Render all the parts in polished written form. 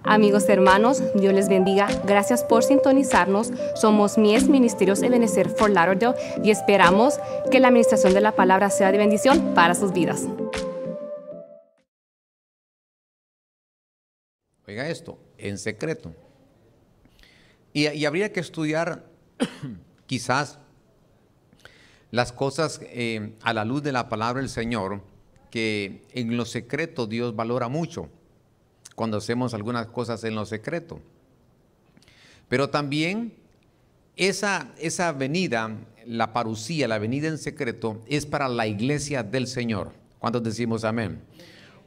Amigos hermanos, Dios les bendiga. Gracias por sintonizarnos. Somos Mies Ministerios Ebenezer Fort Lauderdale y esperamos que la administración de la palabra sea de bendición para sus vidas. Oiga esto, en secreto. Y habría que estudiar quizás las cosas a la luz de la palabra del Señor, que en lo secreto Dios valora mucho cuando hacemos algunas cosas en lo secreto. Pero también esa venida, la parucía, la venida en secreto, es para la iglesia del Señor. ¿Cuántos decimos amén?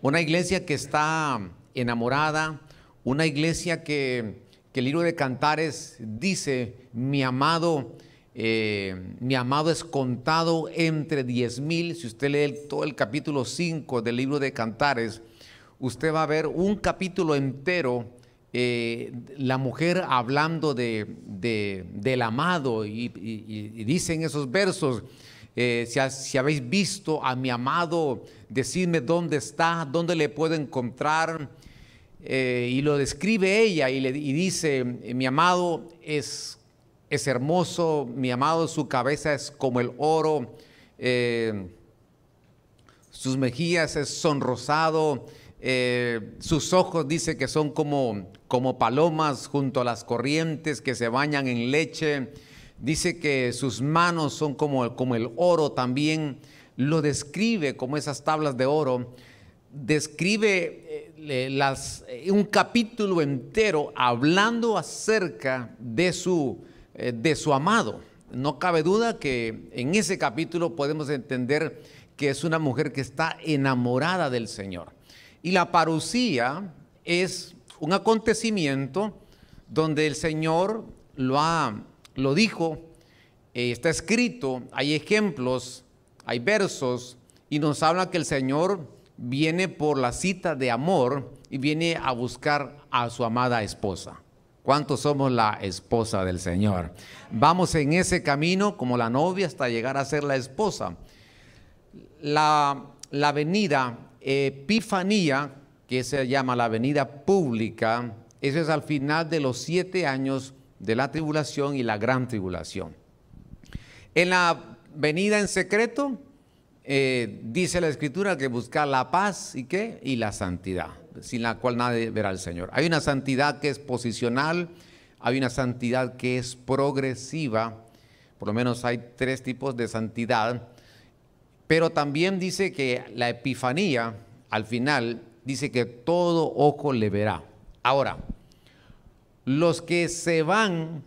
Una iglesia que está enamorada, una iglesia que el libro de Cantares dice, mi amado es contado entre 10,000. Si usted lee todo el capítulo 5 del libro de Cantares, usted va a ver un capítulo entero, la mujer hablando del amado, y dicen esos versos, si habéis visto a mi amado, decidme dónde está, dónde le puedo encontrar. Y lo describe ella y dice, mi amado es hermoso, mi amado, su cabeza es como el oro, sus mejillas es sonrosado, sus ojos dice que son como palomas junto a las corrientes que se bañan en leche. Dice que sus manos son como el oro también. Lo describe como esas tablas de oro. Describe un capítulo entero hablando acerca de su amado. No cabe duda que en ese capítulo podemos entender que es una mujer que está enamorada del Señor. Y la parucía es un acontecimiento donde el Señor lo dijo, está escrito, hay ejemplos, hay versos, y nos habla que el Señor viene por la cita de amor y viene a buscar a su amada esposa. ¿Cuántos somos la esposa del Señor? Vamos en ese camino como la novia hasta llegar a ser la esposa. La venida Epifanía, que se llama la venida pública, eso es al final de los 7 años de la tribulación y la gran tribulación. En la venida en secreto, dice la Escritura que buscar la paz y ¿qué? Y la santidad, sin la cual nadie verá al Señor. Hay una santidad que es posicional, hay una santidad que es progresiva, por lo menos hay 3 tipos de santidad, pero también dice que la epifanía, al final, dice que todo ojo le verá. Ahora, los que se van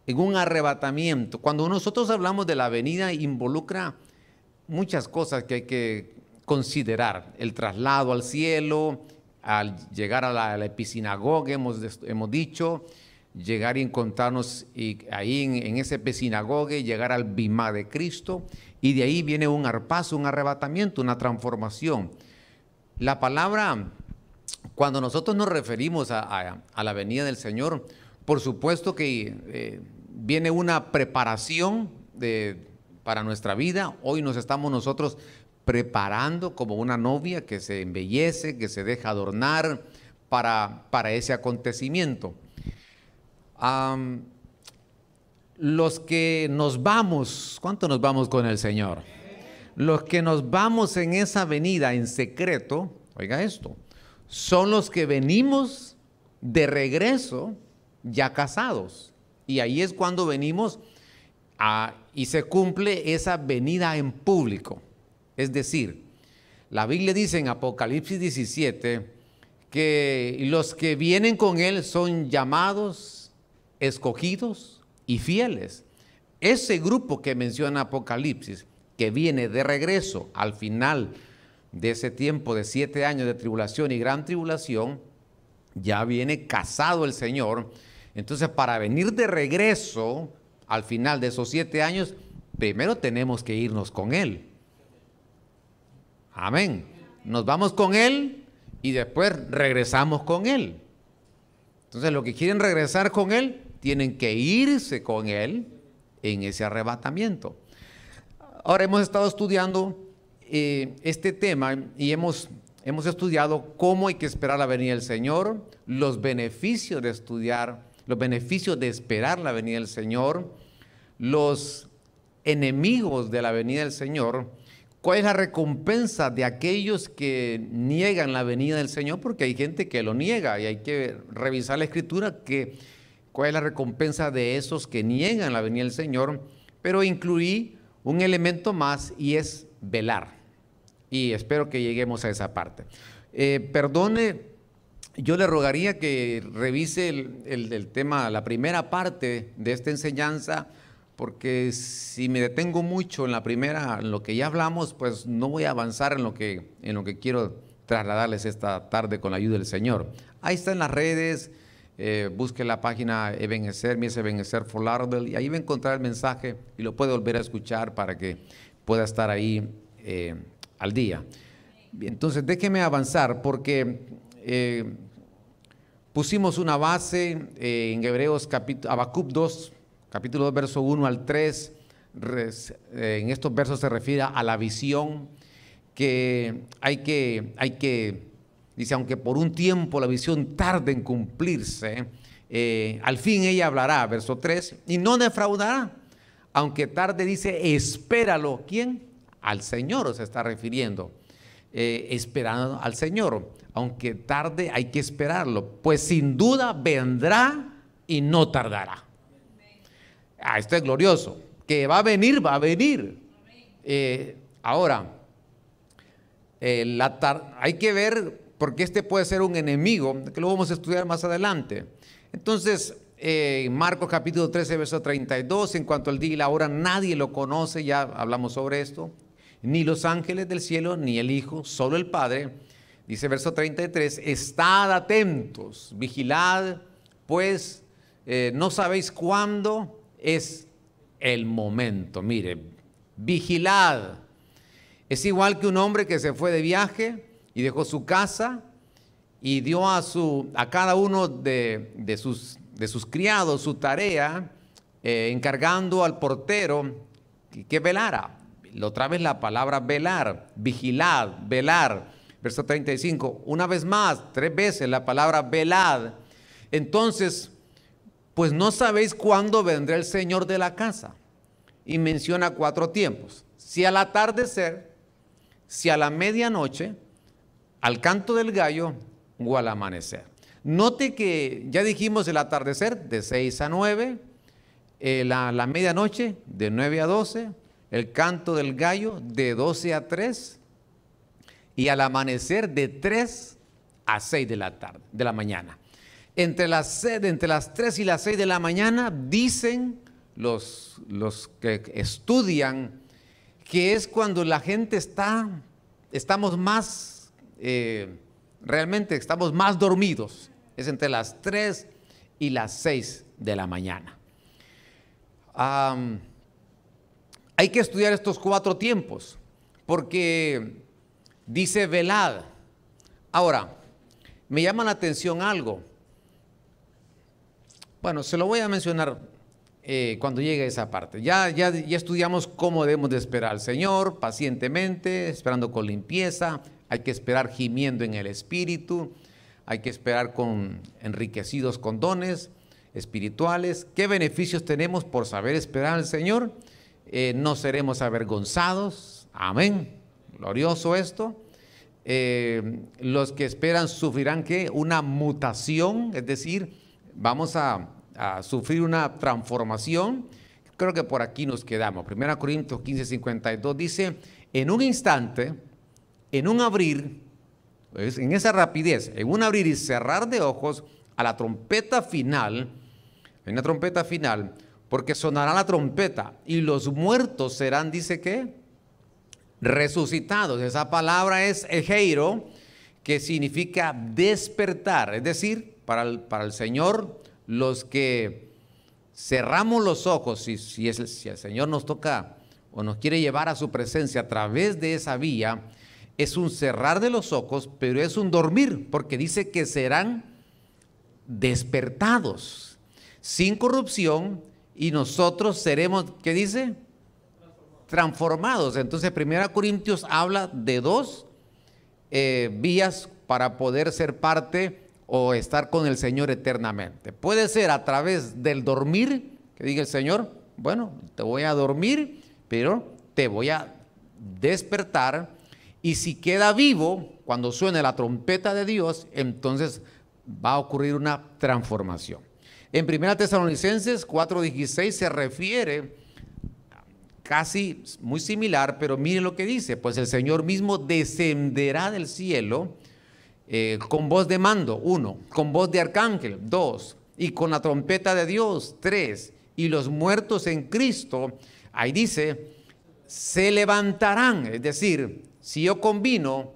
en un arrebatamiento, cuando nosotros hablamos de la venida, involucra muchas cosas que hay que considerar. El traslado al cielo, al llegar a la episinagoga, hemos dicho, llegar y encontrarnos ahí en ese episinagoga, llegar al bimá de Cristo, y de ahí viene un arpazo, un arrebatamiento, una transformación. La palabra, cuando nosotros nos referimos a la venida del Señor, por supuesto que viene una preparación para nuestra vida. Hoy nos estamos nosotros preparando como una novia que se embellece, que se deja adornar para ese acontecimiento. Los que nos vamos, ¿cuánto nos vamos con el Señor? Los que nos vamos en esa venida en secreto, oiga esto, son los que venimos de regreso ya casados. Y ahí es cuando venimos y se cumple esa venida en público. Es decir, la Biblia dice en Apocalipsis 17 que los que vienen con Él son llamados, escogidos y fieles. Ese grupo que menciona Apocalipsis, que viene de regreso al final de ese tiempo de 7 años de tribulación y gran tribulación, ya viene casado el Señor. Entonces, para venir de regreso al final de esos 7 años, primero tenemos que irnos con Él. Amén. Nos vamos con Él y después regresamos con Él. Entonces, los que quieren regresar con Él, tienen que irse con Él en ese arrebatamiento. Ahora hemos estado estudiando este tema y hemos hemos estudiado cómo hay que esperar la venida del Señor, los beneficios de estudiar, los beneficios de esperar la venida del Señor, los enemigos de la venida del Señor, cuál es la recompensa de aquellos que niegan la venida del Señor, porque hay gente que lo niega y hay que revisar la Escritura, cuál es la recompensa de esos que niegan la venida del Señor, pero incluí un elemento más y es velar. Y espero que lleguemos a esa parte. Perdone, yo le rogaría que revise el tema, la primera parte de esta enseñanza, porque si me detengo mucho en la primera, en lo que ya hablamos, pues no voy a avanzar en lo que quiero trasladarles esta tarde con la ayuda del Señor. Ahí está en las redes, busque la página Ebenezer, Mies Ebenezer Fort Lauderdale, y ahí va a encontrar el mensaje y lo puede volver a escuchar para que pueda estar ahí al día. Entonces déjeme avanzar porque pusimos una base en Hebreos, Habacuc 2, capítulo 2, verso 1 al 3. En estos versos se refiere a la visión que hay que, dice, aunque por un tiempo la visión tarde en cumplirse, al fin ella hablará, verso 3, y no defraudará, aunque tarde, dice, espéralo. ¿Quién? Al Señor se está refiriendo, esperando al Señor, aunque tarde hay que esperarlo, pues sin duda vendrá y no tardará. Esto es glorioso, que va a venir, va a venir. Ahora, hay que ver, porque este puede ser un enemigo, que lo vamos a estudiar más adelante. Entonces, Marcos capítulo 13, verso 32, en cuanto al día y la hora, nadie lo conoce, ya hablamos sobre esto, ni los ángeles del cielo, ni el Hijo, solo el Padre. Dice verso 33, estad atentos, vigilad, pues no sabéis cuándo es el momento. Mire, vigilad. Es igual que un hombre que se fue de viaje y dejó su casa y dio a cada uno de sus criados su tarea, encargando al portero que velara. Otra vez la palabra velar, vigilad, velar. Verso 35, una vez más, 3 veces la palabra velad. Entonces, pues no sabéis cuándo vendrá el Señor de la casa. Y menciona 4 tiempos. Si al atardecer, si a la medianoche, al canto del gallo o al amanecer. Note que ya dijimos el atardecer de 6 a 9, la medianoche de 9 a 12, el canto del gallo de 12 a 3 y al amanecer de 3 a 6 de la tarde, de la mañana. Entre las 3 y las 6 de la mañana dicen los que estudian que es cuando la gente estamos más, realmente estamos más dormidos. Es entre las 3 y las 6 de la mañana. Hay que estudiar estos 4 tiempos porque dice velad. Ahora, me llama la atención algo. Bueno, se lo voy a mencionar cuando llegue a esa parte. Ya estudiamos cómo debemos de esperar al Señor, pacientemente, esperando con limpieza. Hay que esperar gimiendo en el Espíritu. Hay que esperar enriquecidos con dones espirituales. ¿Qué beneficios tenemos por saber esperar al Señor? No seremos avergonzados. Amén. Glorioso esto. Los que esperan sufrirán ¿qué? Una mutación, es decir, vamos a sufrir una transformación. Creo que por aquí nos quedamos. 1 Corintios 15, 52 dice, en un instante, en un abrir, en esa rapidez, en un abrir y cerrar de ojos, a la trompeta final, en una trompeta final, porque sonará la trompeta y los muertos serán, dice que, resucitados. Esa palabra es egeiro, que significa despertar, es decir, para el Señor, los que cerramos los ojos, si el Señor nos toca o nos quiere llevar a su presencia a través de esa vía, es un cerrar de los ojos, pero es un dormir, porque dice que serán despertados, sin corrupción, y nosotros seremos, ¿qué dice? Transformados. Entonces 1 Corintios habla de 2 vías para poder ser parte o estar con el Señor eternamente. Puede ser a través del dormir, que diga el Señor, bueno, te voy a dormir, pero te voy a despertar, y si queda vivo, cuando suene la trompeta de Dios, entonces va a ocurrir una transformación. En 1 Tesalonicenses 4:16 se refiere casi muy similar, pero mire lo que dice, pues el Señor mismo descenderá del cielo con voz de mando, 1, con voz de arcángel, 2, y con la trompeta de Dios, 3, y los muertos en Cristo, ahí dice, se levantarán. Es decir, si yo combino,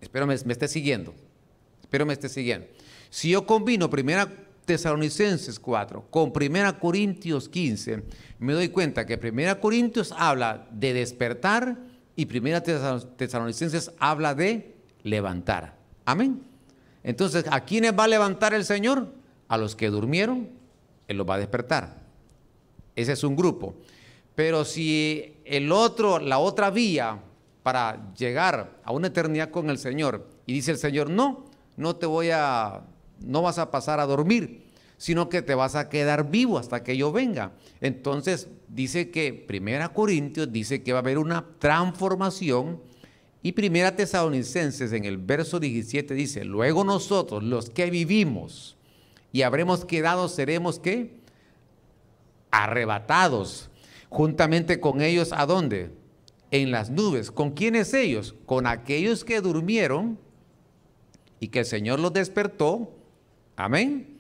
espero me esté siguiendo, si yo combino 1 Tesalonicenses 4 con 1 Corintios 15, me doy cuenta que 1 Corintios habla de despertar y 1 Tesalonicenses habla de levantar. Amén. Entonces, ¿a quiénes va a levantar el Señor? A los que durmieron, Él los va a despertar. Ese es un grupo. Pero si la otra vía para llegar a una eternidad con el Señor, y dice el Señor, no vas a pasar a dormir, sino que te vas a quedar vivo hasta que yo venga. Entonces dice que 1 Corintios dice que va a haber una transformación, y 1 Tesalonicenses en el verso 17 dice, luego nosotros los que vivimos y habremos quedado seremos ¿qué? Arrebatados juntamente con ellos. ¿A dónde? En las nubes. ¿Con quiénes ellos? Con aquellos que durmieron y que el Señor los despertó. Amén.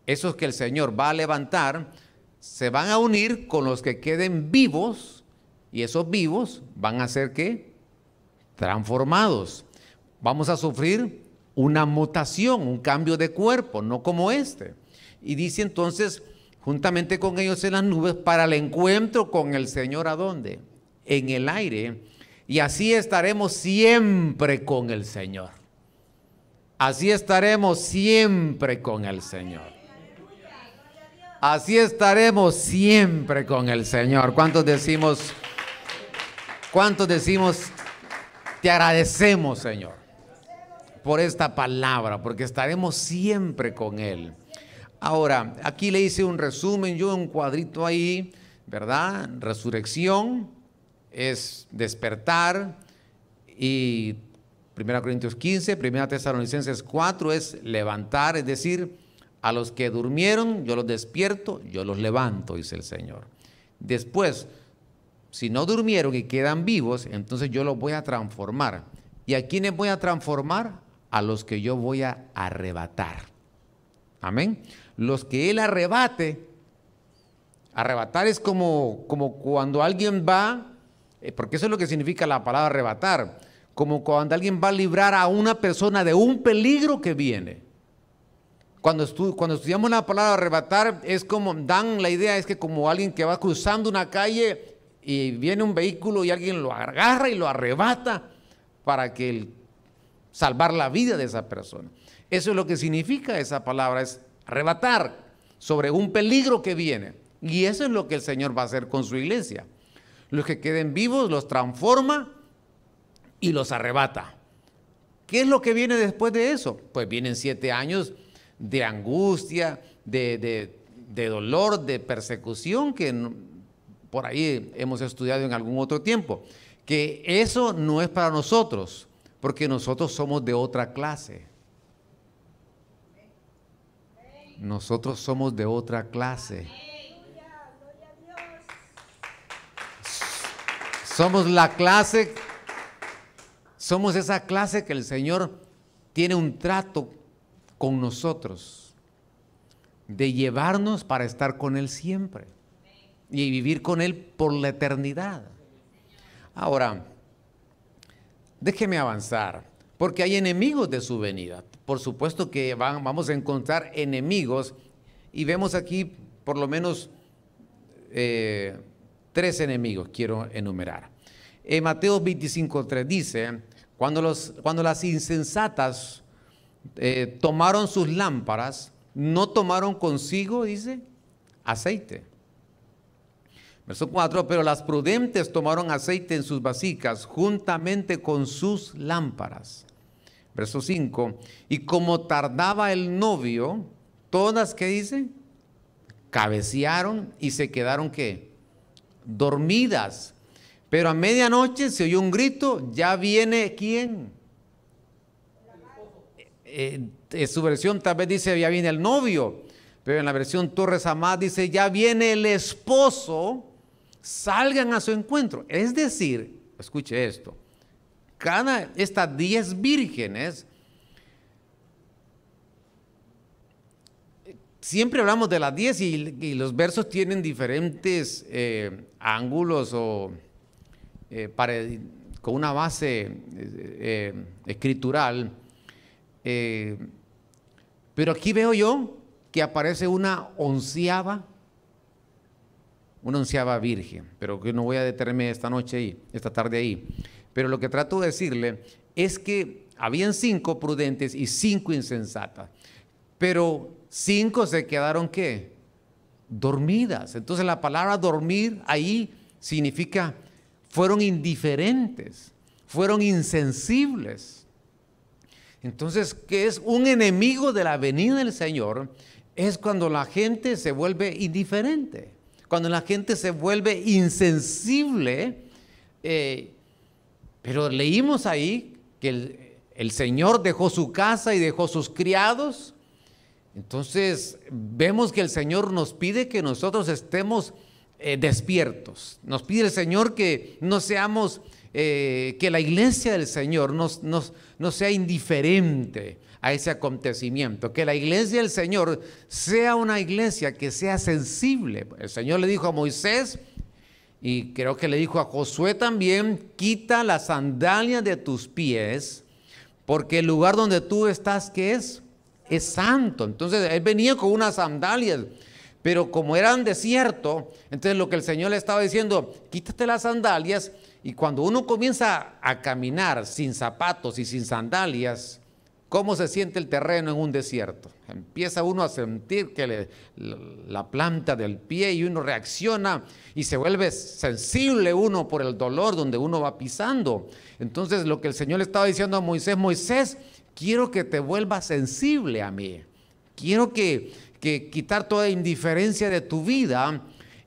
Esos que el Señor va a levantar se van a unir con los que queden vivos, y esos vivos van a ser ¿qué? Transformados. Vamos a sufrir una mutación, un cambio de cuerpo, no como este. Y dice entonces, juntamente con ellos en las nubes, para el encuentro con el Señor. ¿A dónde? En el aire. Y así estaremos siempre con el Señor. Así estaremos siempre con el Señor. Así estaremos siempre con el Señor? ¿Cuántos decimos, te agradecemos, Señor, por esta palabra, porque estaremos siempre con Él? Ahora, aquí le hice un resumen, yo un cuadrito ahí, ¿verdad? Resurrección es despertar, y 1 Corintios 15, 1 Tesalonicenses 4 es levantar, es decir, a los que durmieron yo los despierto, yo los levanto, dice el Señor. Después, si no durmieron y quedan vivos, entonces yo los voy a transformar. ¿Y a quiénes voy a transformar? A los que yo voy a arrebatar. Amén. Los que Él arrebate. Arrebatar es como cuando alguien va, porque eso es lo que significa la palabra arrebatar, como cuando alguien va a librar a una persona de un peligro que viene. Cuando estudiamos la palabra arrebatar, es como, la idea es que como alguien que va cruzando una calle y viene un vehículo y alguien lo agarra y lo arrebata para salvar la vida de esa persona. Eso es lo que significa esa palabra, es arrebatar sobre un peligro que viene. Y eso es lo que el Señor va a hacer con su iglesia. Los que queden vivos los transforma y los arrebata. ¿Qué es lo que viene después de eso? Pues vienen 7 años de angustia, de dolor, de persecución, que por ahí hemos estudiado en algún otro tiempo. Que eso no es para nosotros, porque nosotros somos de otra clase. Nosotros somos de otra clase. Somos somos esa clase que el Señor tiene un trato con nosotros, de llevarnos para estar con Él siempre y vivir con Él por la eternidad. Ahora, déjeme avanzar, porque hay enemigos de su venida. Por supuesto que vamos a encontrar enemigos, y vemos aquí por lo menos 3 enemigos quiero enumerar. En Mateo 25:3 dice, cuando las insensatas tomaron sus lámparas, no tomaron consigo, dice, aceite. Verso 4, pero las prudentes tomaron aceite en sus vasijas juntamente con sus lámparas. Verso 5, y como tardaba el novio, todas, ¿qué dice? Cabecearon y se quedaron, ¿qué? Dormidas. Pero a medianoche se oyó un grito, ya viene, ¿quién? Su versión tal vez dice, ya viene el novio, pero en la versión Torres Amad dice, ya viene el esposo, salgan a su encuentro. Es decir, escuche esto, estas 10 vírgenes, siempre hablamos de las 10 y los versos tienen diferentes ángulos o con una base escritural, pero aquí veo yo que aparece una onceava virgen, pero que no voy a detenerme esta tarde ahí. Pero lo que trato de decirle es que habían 5 prudentes y 5 insensatas, pero 5 se quedaron, ¿qué? Dormidas. Entonces la palabra dormir ahí significa fueron indiferentes, fueron insensibles. Entonces, ¿qué es un enemigo de la venida del Señor? Es cuando la gente se vuelve indiferente, cuando la gente se vuelve insensible. Pero leímos ahí que el Señor dejó su casa y dejó sus criados. Entonces vemos que el Señor nos pide que nosotros estemos despiertos. Nos pide el Señor que no seamos, que la iglesia del Señor no sea indiferente a ese acontecimiento, que la iglesia del Señor sea una iglesia que sea sensible. El Señor le dijo a Moisés, y creo que le dijo a Josué también, quita las sandalias de tus pies, porque el lugar donde tú estás, ¿qué es? Es santo. Entonces él venía con unas sandalias, pero como eran desierto, entonces lo que el Señor le estaba diciendo, quítate las sandalias, y cuando uno comienza a caminar sin zapatos y sin sandalias, ¿cómo se siente el terreno en un desierto? Empieza uno a sentir que la planta del pie y uno reacciona y se vuelve sensible uno por el dolor donde uno va pisando. Entonces lo que el Señor le estaba diciendo a Moisés, Moisés, quiero que te vuelvas sensible a mí. Quiero que quitar toda indiferencia de tu vida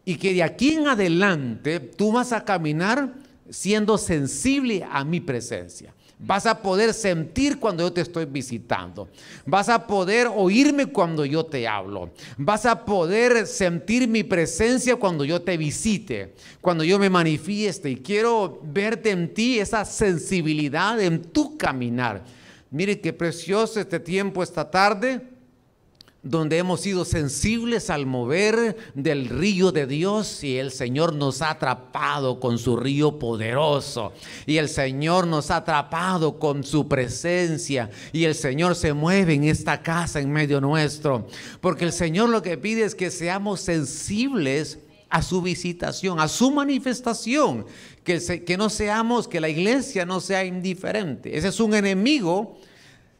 y que de aquí en adelante tú vas a caminar siendo sensible a mi presencia. Vas a poder sentir cuando yo te estoy visitando. Vas a poder oírme cuando yo te hablo. Vas a poder sentir mi presencia cuando yo te visite, cuando yo me manifieste. Y quiero verte en ti, esa sensibilidad en tu caminar. Mire qué precioso este tiempo esta tarde, donde hemos sido sensibles al mover del río de Dios y el Señor nos ha atrapado con su río poderoso y el Señor nos ha atrapado con su presencia y el Señor se mueve en esta casa en medio nuestro, porque el Señor lo que pide es que seamos sensibles a su visitación, a su manifestación, que no seamos, que la iglesia no sea indiferente. Ese es un enemigo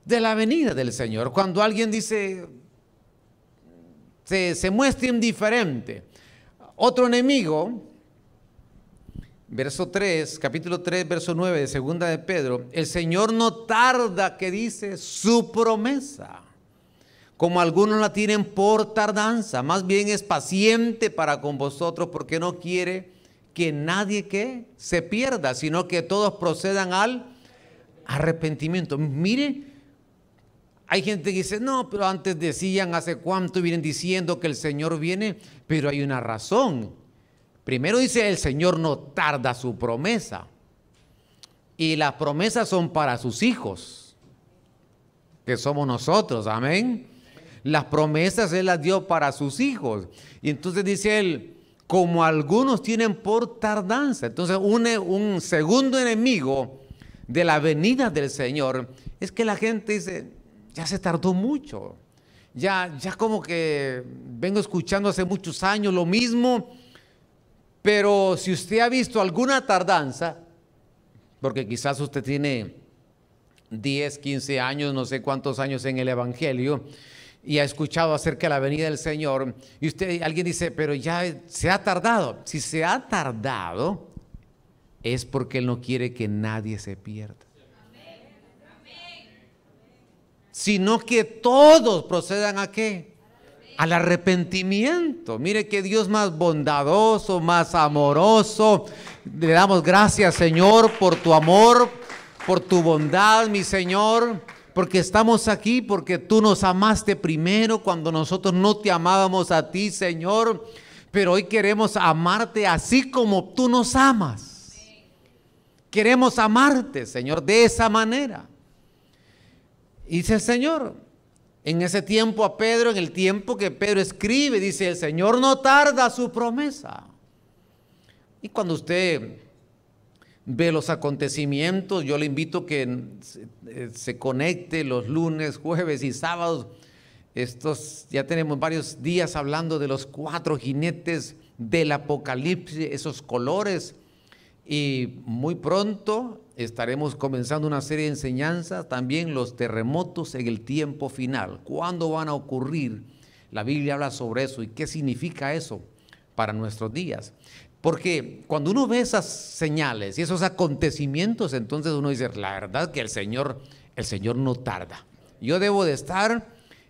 de la venida del Señor. Cuando alguien dice se muestra indiferente. Otro enemigo, verso 3, capítulo 3, verso 9 de segunda de Pedro, el Señor no tarda, que dice, su promesa, como algunos la tienen por tardanza, más bien es paciente para con vosotros, porque no quiere que nadie que se pierda, sino que todos procedan al arrepentimiento. Mire, hay gente que dice, no, pero antes decían, hace cuánto vienen diciendo que el Señor viene, pero hay una razón. Primero dice, el Señor no tarda su promesa. Y las promesas son para sus hijos, que somos nosotros, amén. Las promesas Él las dio para sus hijos. Y entonces dice Él, como algunos tienen por tardanza. Entonces un segundo enemigo de la venida del Señor es que la gente dice, ya se tardó mucho, ya como que vengo escuchando hace muchos años lo mismo, pero si usted ha visto alguna tardanza, porque quizás usted tiene 10, 15 años, no sé cuántos años en el Evangelio, y ha escuchado acerca de la venida del Señor, y alguien dice, pero ya se ha tardado. Si se ha tardado, es porque Él no quiere que nadie se pierda, sino que todos procedan ¿a qué? Al arrepentimiento. Mire qué Dios más bondadoso, más amoroso. Le damos gracias, Señor, por tu amor, por tu bondad, mi Señor, porque estamos aquí, porque tú nos amaste primero cuando nosotros no te amábamos a ti, Señor, pero hoy queremos amarte así como tú nos amas. Queremos amarte, Señor, de esa manera. Y dice el Señor, en ese tiempo a Pedro, en el tiempo que Pedro escribe, dice, el Señor no tarda su promesa. Y cuando usted ve los acontecimientos, yo le invito a que se conecte los lunes, jueves y sábados. Ya tenemos varios días hablando de los 4 jinetes del Apocalipsis, esos colores. Y muy pronto estaremos comenzando una serie de enseñanzas, también los terremotos en el tiempo final. ¿Cuándo van a ocurrir? La Biblia habla sobre eso y qué significa eso para nuestros días. Porque cuando uno ve esas señales y esos acontecimientos, entonces uno dice, la verdad que el Señor no tarda. Yo debo de estar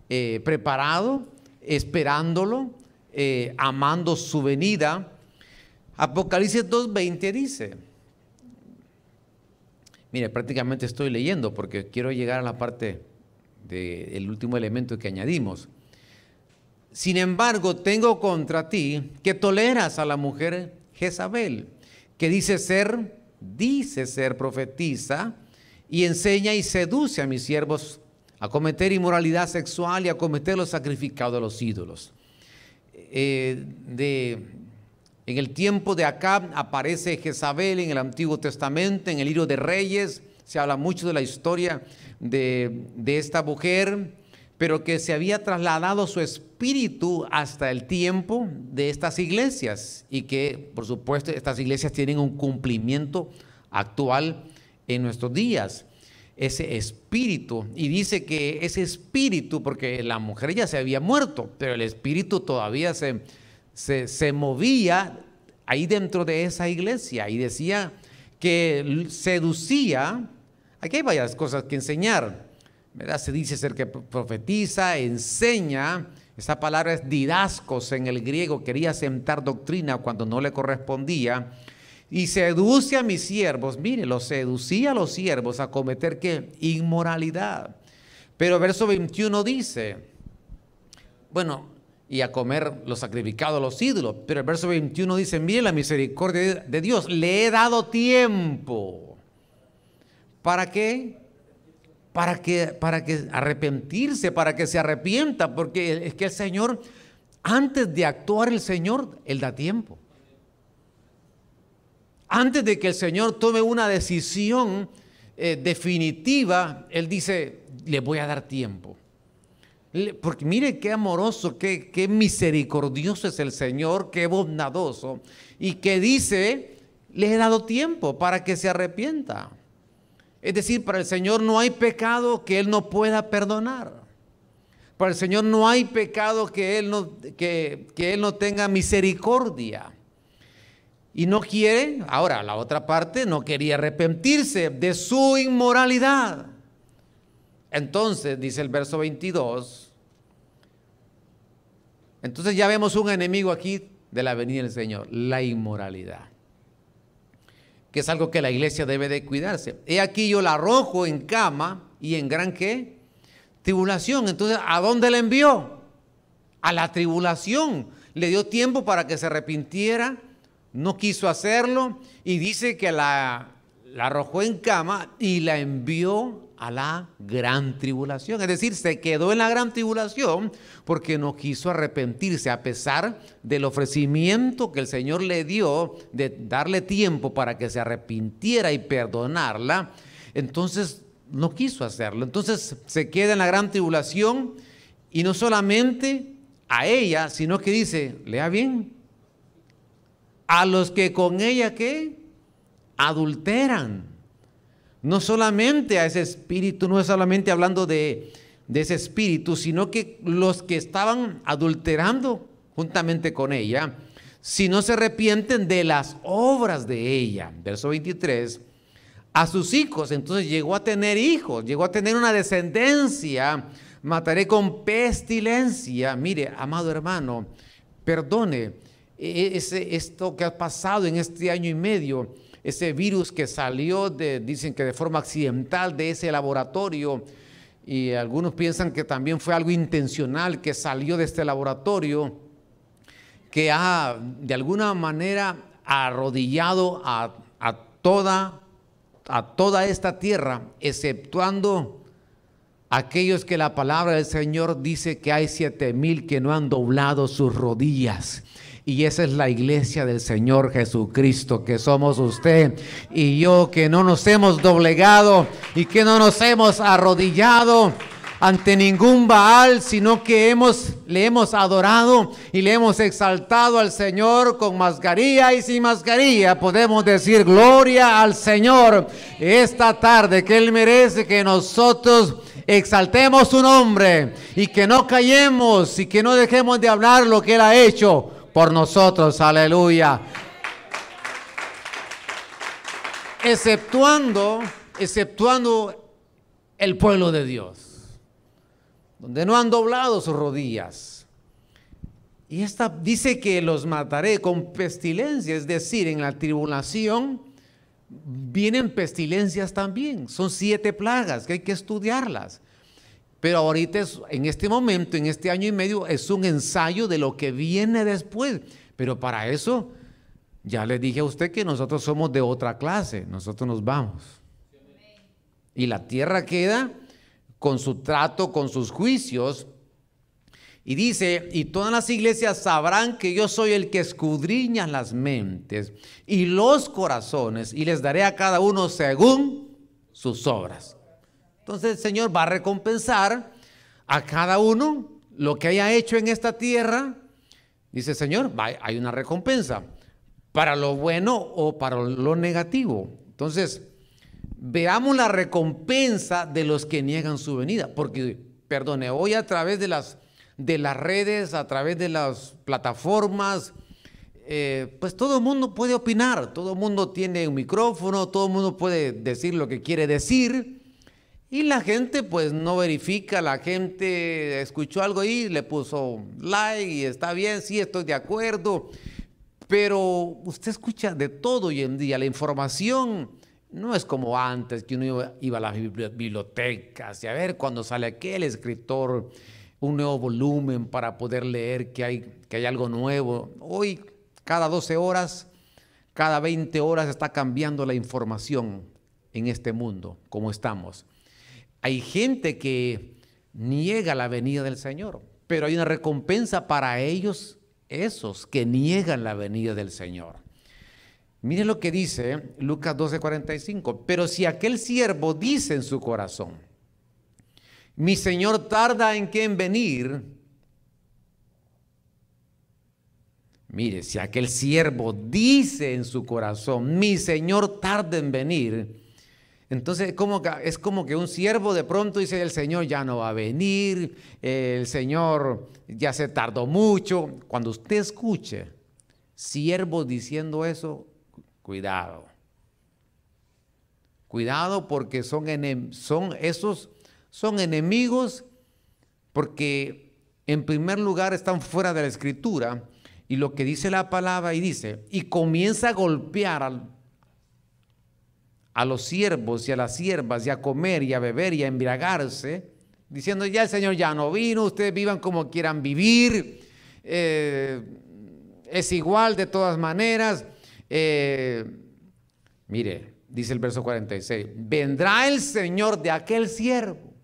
preparado, esperándolo, amando su venida. Apocalipsis 2:20 dice, mire, prácticamente estoy leyendo porque quiero llegar a la parte del último elemento que añadimos. Sin embargo, tengo contra ti que toleras a la mujer Jezabel, que dice ser profetisa, y enseña y seduce a mis siervos a cometer inmoralidad sexual y a cometer los sacrificados a los ídolos. En el tiempo de Acab aparece Jezabel en el Antiguo Testamento, en el libro de Reyes, se habla mucho de la historia de esta mujer, pero que se había trasladado su espíritu hasta el tiempo de estas iglesias y que, por supuesto, estas iglesias tienen un cumplimiento actual en nuestros días. Ese espíritu, y dice que ese espíritu, porque la mujer ya se había muerto, pero el espíritu todavía se movía ahí dentro de esa iglesia y decía que seducía. Aquí hay varias cosas que enseñar, ¿verdad? Se dice ser que profetiza, enseña. Esa palabra es didascos en el griego, quería sentar doctrina cuando no le correspondía. Y seduce a mis siervos, mire, los seducía a los siervos a cometer ¿qué? Inmoralidad. Pero verso 21 dice, bueno, y a comer los sacrificados a los ídolos. Pero el verso 21 dice, mire la misericordia de Dios, le he dado tiempo. ¿Para qué? Para que arrepentirse, para que se arrepienta, porque es que el Señor, antes de actuar el Señor, Él da tiempo. Antes de que el Señor tome una decisión definitiva, Él dice, le voy a dar tiempo. Porque mire qué amoroso, qué misericordioso es el Señor, qué bondadoso, y que dice, le he dado tiempo para que se arrepienta. Es decir, para el Señor no hay pecado que Él no pueda perdonar. Para el Señor no hay pecado que Él no tenga misericordia. Y no quiere, ahora la otra parte, no quería arrepentirse de su inmoralidad. Entonces, dice el verso 22, entonces ya vemos un enemigo aquí de la venida del Señor, la inmoralidad, que es algo que la iglesia debe de cuidarse. He aquí yo la arrojo en cama y en gran ¿qué? Tribulación. Entonces, ¿a dónde la envió? A la tribulación. Le dio tiempo para que se arrepintiera, no quiso hacerlo y dice que la arrojó en cama y la envió a la gran tribulación. Es decir, se quedó en la gran tribulación porque no quiso arrepentirse a pesar del ofrecimiento que el Señor le dio de darle tiempo para que se arrepintiera y perdonarla. Entonces no quiso hacerlo. Entonces se queda en la gran tribulación y no solamente a ella, sino que dice, lea bien, a los que con ella ¿qué? Adulteran. No solamente a ese espíritu, no es solamente hablando de de ese espíritu, sino que los que estaban adulterando juntamente con ella, si no se arrepienten de las obras de ella. Verso 23, a sus hijos, entonces llegó a tener hijos, llegó a tener una descendencia, mataré con pestilencia. Mire, amado hermano, perdone esto que ha pasado en este año y medio, ese virus que salió, dicen que de forma accidental de ese laboratorio, y algunos piensan que también fue algo intencional que salió de este laboratorio, que ha de alguna manera arrodillado a toda esta tierra, exceptuando aquellos que la palabra del Señor dice que hay 7,000 que no han doblado sus rodillas. Y esa es la iglesia del Señor Jesucristo, que somos usted y yo, que no nos hemos doblegado y que no nos hemos arrodillado ante ningún Baal, sino que le hemos adorado y le hemos exaltado al Señor con mascarilla y sin mascarilla. Podemos decir gloria al Señor esta tarde, que Él merece que nosotros exaltemos su nombre y que no callemos y que no dejemos de hablar lo que Él ha hecho por nosotros. Aleluya. Exceptuando el pueblo de Dios, donde no han doblado sus rodillas. Y esta dice que los mataré con pestilencia, es decir, en la tribulación vienen pestilencias también. Son 7 plagas que hay que estudiarlas. Pero ahorita, en este momento, en este año y medio, es un ensayo de lo que viene después. Pero para eso, ya le dije a usted que nosotros somos de otra clase. Nosotros nos vamos. Y la tierra queda con su trato, con sus juicios. Y dice, y todas las iglesias sabrán que yo soy el que escudriña las mentes y los corazones, y les daré a cada uno según sus obras. Entonces el Señor va a recompensar a cada uno lo que haya hecho en esta tierra. Dice el Señor, hay una recompensa para lo bueno o para lo negativo. Entonces, veamos la recompensa de los que niegan su venida. Porque, perdone, hoy a través de las redes, a través de las plataformas, pues todo el mundo puede opinar, todo el mundo tiene un micrófono, todo el mundo puede decir lo que quiere decir. Y la gente pues no verifica, la gente escuchó algo ahí, le puso like y está bien, sí, estoy de acuerdo. Pero usted escucha de todo hoy en día. La información no es como antes, que uno iba a las bibliotecas y a ver cuando sale aquel escritor, un nuevo volumen para poder leer que hay algo nuevo. Hoy, cada 12 horas, cada 20 horas está cambiando la información en este mundo, como estamos. Hay gente que niega la venida del Señor, pero hay una recompensa para ellos, esos que niegan la venida del Señor. Miren lo que dice Lucas 12:45. Pero si aquel siervo dice en su corazón, mi Señor tarda en venir. Mire, si aquel siervo dice en su corazón, mi Señor tarda en venir. Entonces es como que un siervo de pronto dice, el Señor ya no va a venir, el Señor ya se tardó mucho. Cuando usted escuche siervos diciendo eso, cuidado. Cuidado, porque son enemigos, porque en primer lugar están fuera de la Escritura, y lo que dice la palabra, y comienza a golpear a los siervos y a las siervas, y a comer y a beber y a embriagarse, diciendo, ya el Señor ya no vino, ustedes vivan como quieran vivir, es igual de todas maneras. Mire, dice el verso 46, vendrá el Señor de aquel siervo.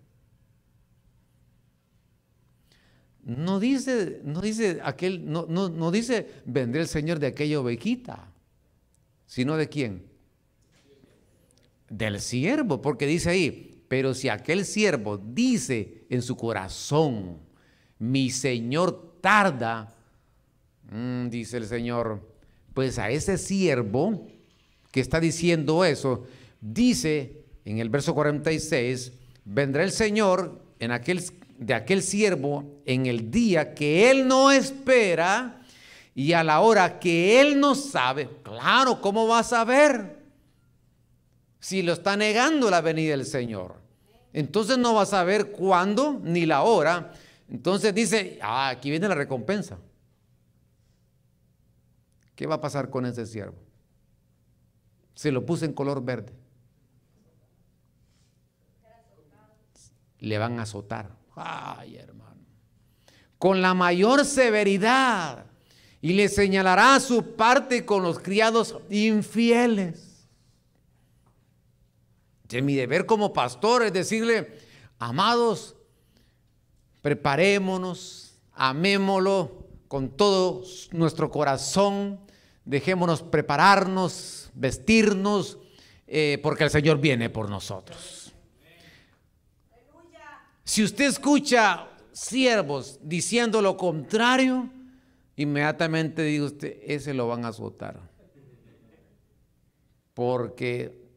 No dice vendrá el Señor de aquella ovejita, sino ¿de quién? Del siervo, porque dice ahí, pero si aquel siervo dice en su corazón, mi Señor tarda, dice el Señor, pues a ese siervo que está diciendo eso, dice en el verso 46, vendrá el Señor de aquel siervo en el día que él no espera y a la hora que él no sabe. Claro, ¿cómo va a saber si lo está negando la venida del Señor? Entonces no va a saber cuándo ni la hora. Entonces dice, aquí viene la recompensa. ¿Qué va a pasar con ese siervo? Se lo puse en color verde. Le van a azotar. Ay, hermano. Con la mayor severidad. Y le señalará su parte con los criados infieles. De mi deber como pastor es decirle, amados, preparémonos, amémoslo con todo nuestro corazón, dejémonos prepararnos, vestirnos, porque el Señor viene por nosotros. Si usted escucha siervos diciendo lo contrario, inmediatamente diga usted, ese lo van a azotar, porque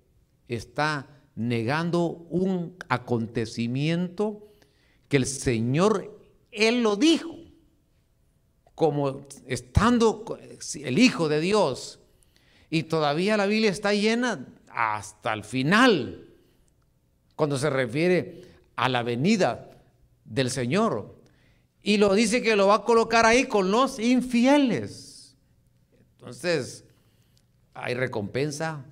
está negando un acontecimiento que el Señor, Él lo dijo, como estando el Hijo de Dios, y todavía la Biblia está llena hasta el final, cuando se refiere a la venida del Señor, y lo dice que lo va a colocar ahí con los infieles. Entonces, hay recompensa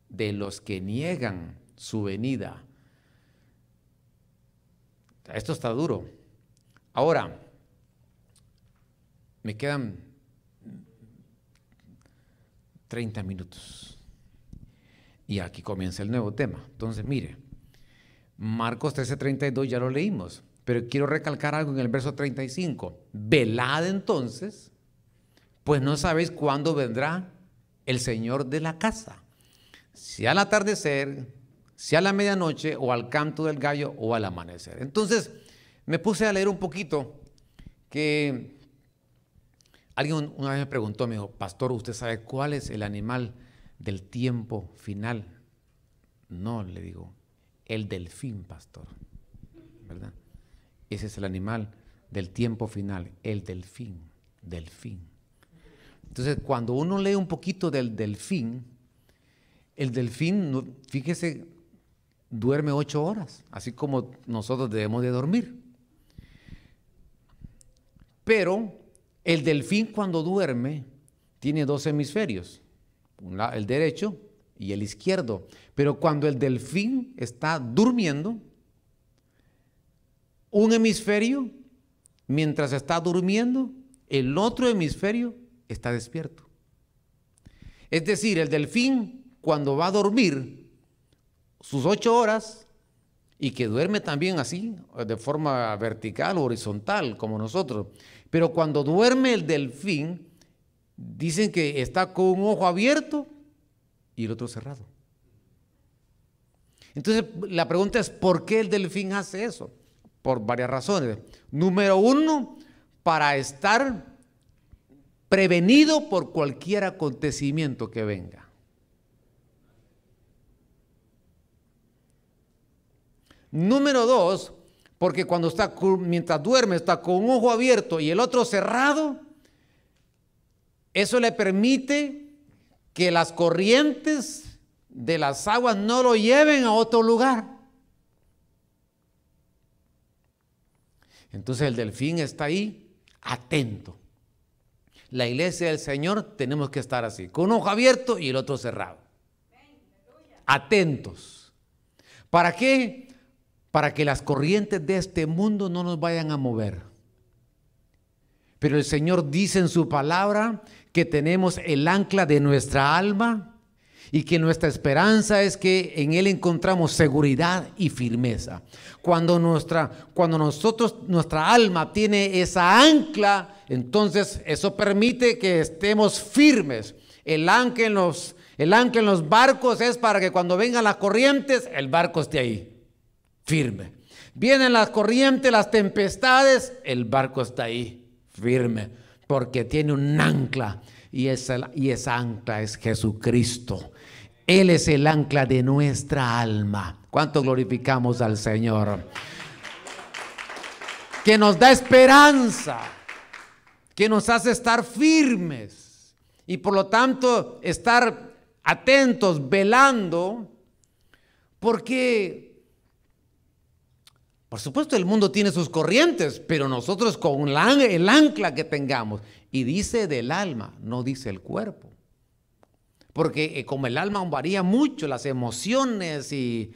de los que niegan su venida. Esto está duro. Ahora, me quedan 30 minutos. Y aquí comienza el nuevo tema. Entonces, mire, Marcos 13:32 ya lo leímos, pero quiero recalcar algo en el verso 35. Velad entonces, pues no sabéis cuándo vendrá el Señor de la casa, si al atardecer, si a la medianoche, o al canto del gallo, o al amanecer. Entonces, me puse a leer un poquito, que alguien una vez me preguntó, me dijo, pastor, ¿usted sabe cuál es el animal del tiempo final? No, le digo, el delfín, pastor, ¿verdad? Ese es el animal del tiempo final, el delfín. Entonces, cuando uno lee un poquito del delfín, el delfín, fíjese, duerme 8 horas, así como nosotros debemos de dormir. Pero el delfín cuando duerme tiene 2 hemisferios, el derecho y el izquierdo. Pero cuando el delfín está durmiendo, un hemisferio, mientras está durmiendo, el otro hemisferio está despierto. Es decir, el delfín cuando va a dormir sus 8 horas, y que duerme también así, de forma vertical o horizontal, como nosotros, pero cuando duerme el delfín, dicen que está con un ojo abierto y el otro cerrado. Entonces, la pregunta es, ¿por qué el delfín hace eso? Por varias razones. Número 1, para estar prevenido por cualquier acontecimiento que venga. Número 2, porque cuando está, mientras duerme, está con un ojo abierto y el otro cerrado, eso le permite que las corrientes de las aguas no lo lleven a otro lugar. Entonces el delfín está ahí atento. La iglesia del Señor tenemos que estar así, con un ojo abierto y el otro cerrado. Atentos. ¿Para qué? Para que las corrientes de este mundo no nos vayan a mover. Pero el Señor dice en su palabra que tenemos el ancla de nuestra alma y que nuestra esperanza es que en Él encontramos seguridad y firmeza. Cuando nuestra alma tiene esa ancla, entonces eso permite que estemos firmes. El ancla en los barcos es para que cuando vengan las corrientes, el barco esté ahí, firme. Vienen las corrientes, las tempestades, el barco está ahí, firme, porque tiene un ancla, y esa ancla es Jesucristo. Él es el ancla de nuestra alma. ¿Cuánto glorificamos al Señor? que nos da esperanza, que nos hace estar firmes y por lo tanto estar atentos, velando, porque por supuesto el mundo tiene sus corrientes, pero nosotros con el ancla que tengamos, y dice del alma, no dice el cuerpo, porque como el alma varía mucho, las emociones y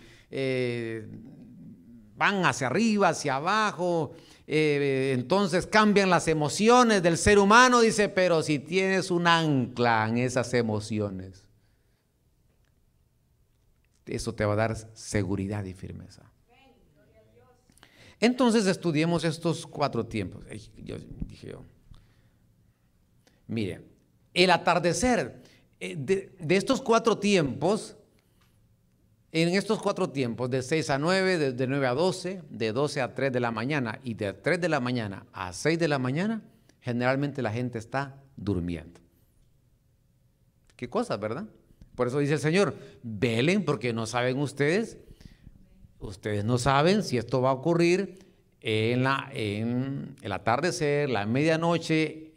van hacia arriba, hacia abajo, entonces cambian las emociones del ser humano, dice, pero si tienes un ancla en esas emociones, eso te va a dar seguridad y firmeza. Entonces estudiemos estos 4 tiempos. Mire, el atardecer de estos 4 tiempos, en estos 4 tiempos, de 6 a 9, de 9 a 12, de 12 a 3 de la mañana y de 3 de la mañana a 6 de la mañana, generalmente la gente está durmiendo. ¿Qué cosas, verdad? Por eso dice el Señor, velen porque no saben ustedes no saben si esto va a ocurrir en el atardecer, la medianoche,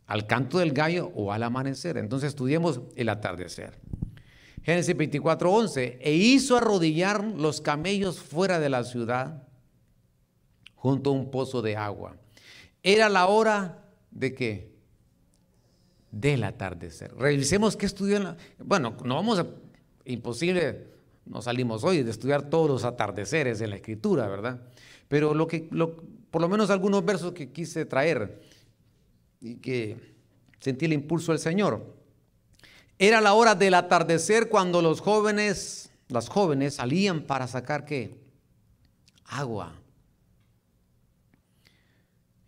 al canto del gallo o al amanecer. Entonces estudiemos el atardecer. Génesis 24:11, e hizo arrodillar los camellos fuera de la ciudad, junto a un pozo de agua. Era la hora de ¿qué? Del atardecer. Revisemos qué estudió bueno, no vamos a, imposible, no salimos hoy de estudiar todos los atardeceres en la Escritura, ¿verdad? Pero por lo menos algunos versos que quise traer y que sentí el impulso del Señor. Era la hora del atardecer cuando las jóvenes salían para sacar ¿qué? Agua.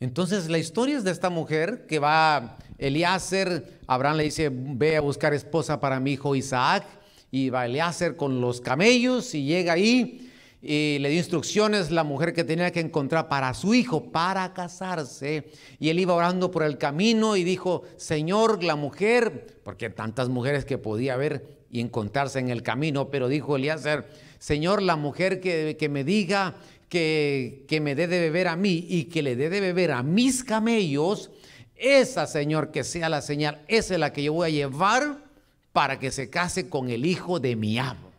Entonces la historia es de esta mujer que va, Eliezer, Abraham le dice, ve a buscar esposa para mi hijo Isaac, y va Eliezer con los camellos y llega ahí y le dio instrucciones la mujer que tenía que encontrar para su hijo, para casarse, y él iba orando por el camino y dijo, Señor, la mujer, porque tantas mujeres que podía ver y encontrarse en el camino, pero dijo Eliezer, Señor, la mujer que me diga que me dé de beber a mí y que le dé de beber a mis camellos, esa, Señor, que sea la señal, esa es la que yo voy a llevar para que se case con el hijo de mi amo.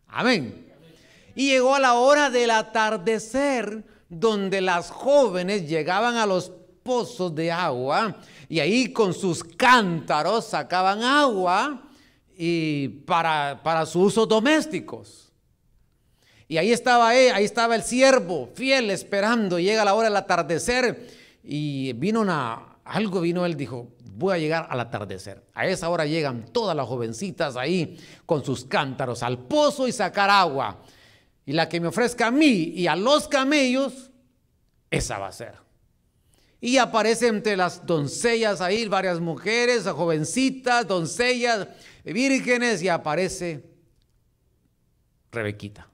Amén. Y llegó a la hora del atardecer, donde las jóvenes llegaban a los pozos de agua y ahí con sus cántaros sacaban agua y para sus usos domésticos. Y ahí estaba el siervo fiel esperando. Llega la hora del atardecer y vino él dijo, voy a llegar al atardecer. A esa hora llegan todas las jovencitas ahí con sus cántaros al pozo y sacar agua. Y la que me ofrezca a mí y a los camellos, esa va a ser. Y aparece entre las doncellas ahí varias mujeres, jovencitas, doncellas, vírgenes, y aparece Rebequita.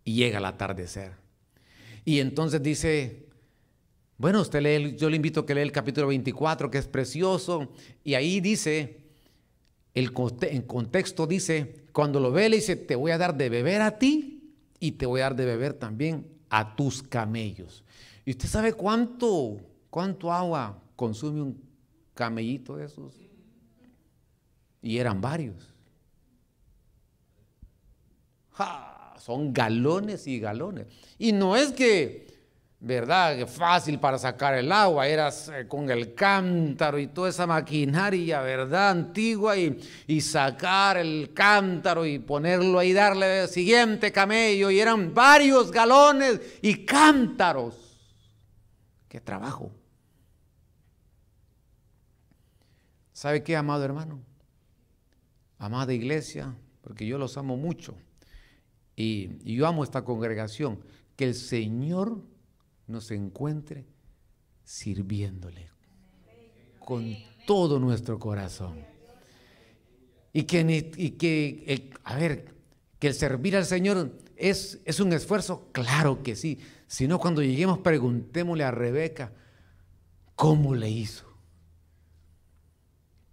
Y llega el atardecer. Y entonces dice, bueno, usted lee, yo le invito a que lea el capítulo 24, que es precioso, y ahí dice, en contexto dice, cuando lo ve le dice, te voy a dar de beber a ti y te voy a dar de beber también a tus camellos. ¿Y usted sabe cuánto agua consume un camellito de esos? Y eran varios. Son galones y galones. Y no es que, ¿verdad?, fácil para sacar el agua, eras con el cántaro y toda esa maquinaria, ¿verdad?, antigua, y sacar el cántaro y ponerlo ahí, darle el siguiente camello, y eran varios galones y cántaros. ¡Qué trabajo! ¿Sabe qué, amado hermano? Amada iglesia, porque yo los amo mucho y yo amo esta congregación, que el Señor nos encuentre sirviéndole con todo nuestro corazón. Y que el servir al Señor es un esfuerzo, claro que sí. Si no, cuando lleguemos, preguntémosle a Rebeca cómo le hizo.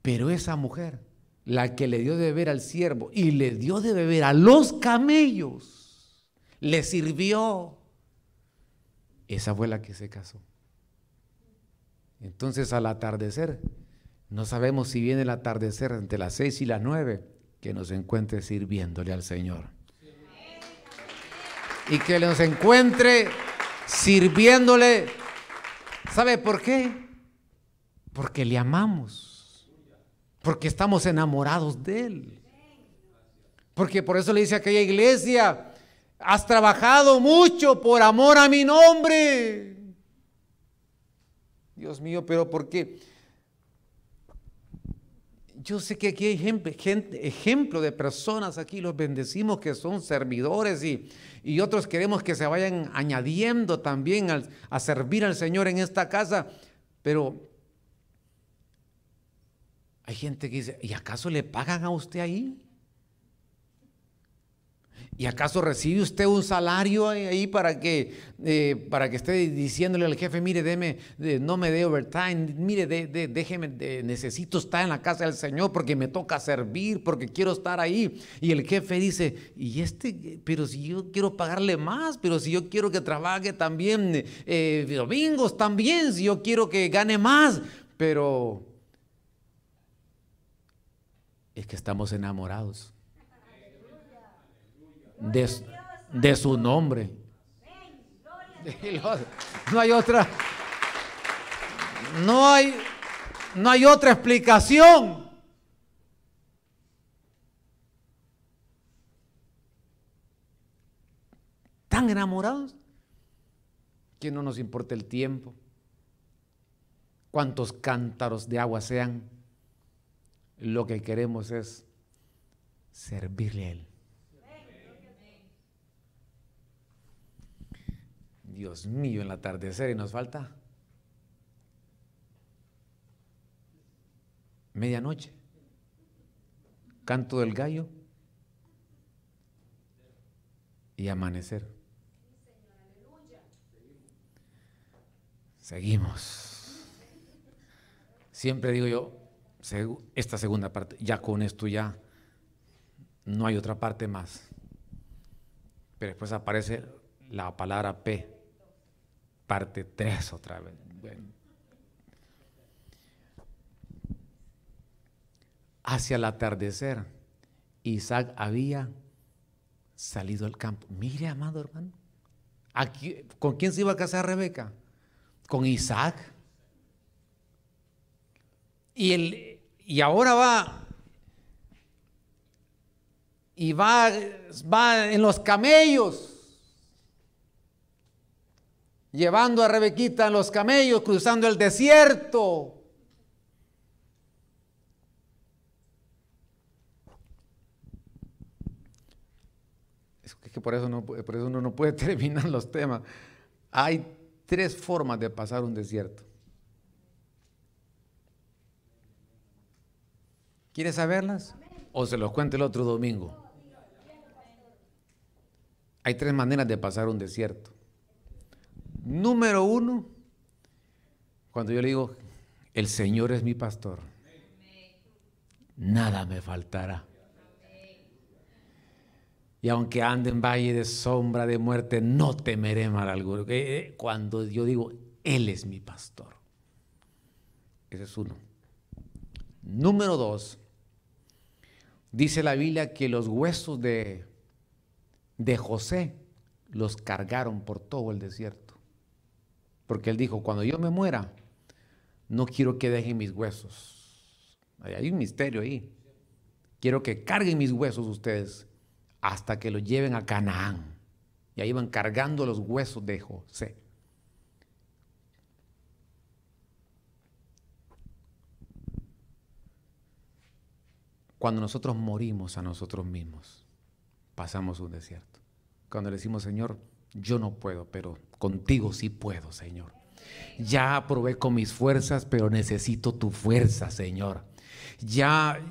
Pero esa mujer, la que le dio de beber al siervo y le dio de beber a los camellos, le sirvió. Esa fue la que se casó. Entonces al atardecer, no sabemos si viene el atardecer entre las 6 y las 9, que nos encuentre sirviéndole al Señor. Y que nos encuentre sirviéndole. ¿Sabe por qué? Porque le amamos. Porque estamos enamorados de Él. Porque por eso le dice a aquella iglesia: has trabajado mucho por amor a mi nombre. Dios mío, pero ¿por qué? Yo sé que aquí hay ejemplo de personas, aquí los bendecimos, que son servidores y otros queremos que se vayan añadiendo también a servir al Señor en esta casa. Pero hay gente que dice: ¿y acaso le pagan a usted ahí? ¿Y acaso recibe usted un salario ahí para que esté diciéndole al jefe: mire, no me dé overtime, mire, déjeme, necesito estar en la casa del Señor porque me toca servir, porque quiero estar ahí? Y el jefe dice: pero si yo quiero pagarle más, pero si yo quiero que trabaje también domingos también, si yo quiero que gane más. Pero es que estamos enamorados de su nombre. No hay otra, no hay otra explicación. Tan enamorados que no nos importa el tiempo, cuántos cántaros de agua sean. Lo que queremos es servirle a Él. Dios mío, en el atardecer, y nos falta medianoche, canto del gallo y amanecer. Seguimos. Siempre digo yo, esta segunda parte, ya con esto ya no hay otra parte más. Pero después aparece la palabra P, parte 3 otra vez. Bueno. Hacia el atardecer, Isaac había salido al campo. Mire, amado hermano, aquí, ¿con quién se iba a casar Rebeca? Con Isaac. Y ahora va en los camellos, llevando a Rebequita en los camellos, cruzando el desierto. Es que por eso uno no puede terminar los temas. Hay 3 formas de pasar un desierto. ¿Quiere saberlas? O se los cuento el otro domingo. Hay 3 maneras de pasar un desierto. Número 1, cuando yo le digo: el Señor es mi pastor, nada me faltará. Y aunque ande en valle de sombra de muerte, no temeré mal alguno. Cuando yo digo: Él es mi pastor. Ese es 1. Número 2, dice la Biblia que los huesos de José los cargaron por todo el desierto. Porque él dijo: cuando yo me muera, no quiero que dejen mis huesos. Hay un misterio ahí. Quiero que carguen mis huesos ustedes hasta que los lleven a Canaán. Y ahí van cargando los huesos de José. Cuando nosotros morimos a nosotros mismos, pasamos un desierto. Cuando le decimos: Señor, yo no puedo, pero contigo sí puedo, Señor. Ya probé con mis fuerzas, pero necesito tu fuerza, Señor. Ya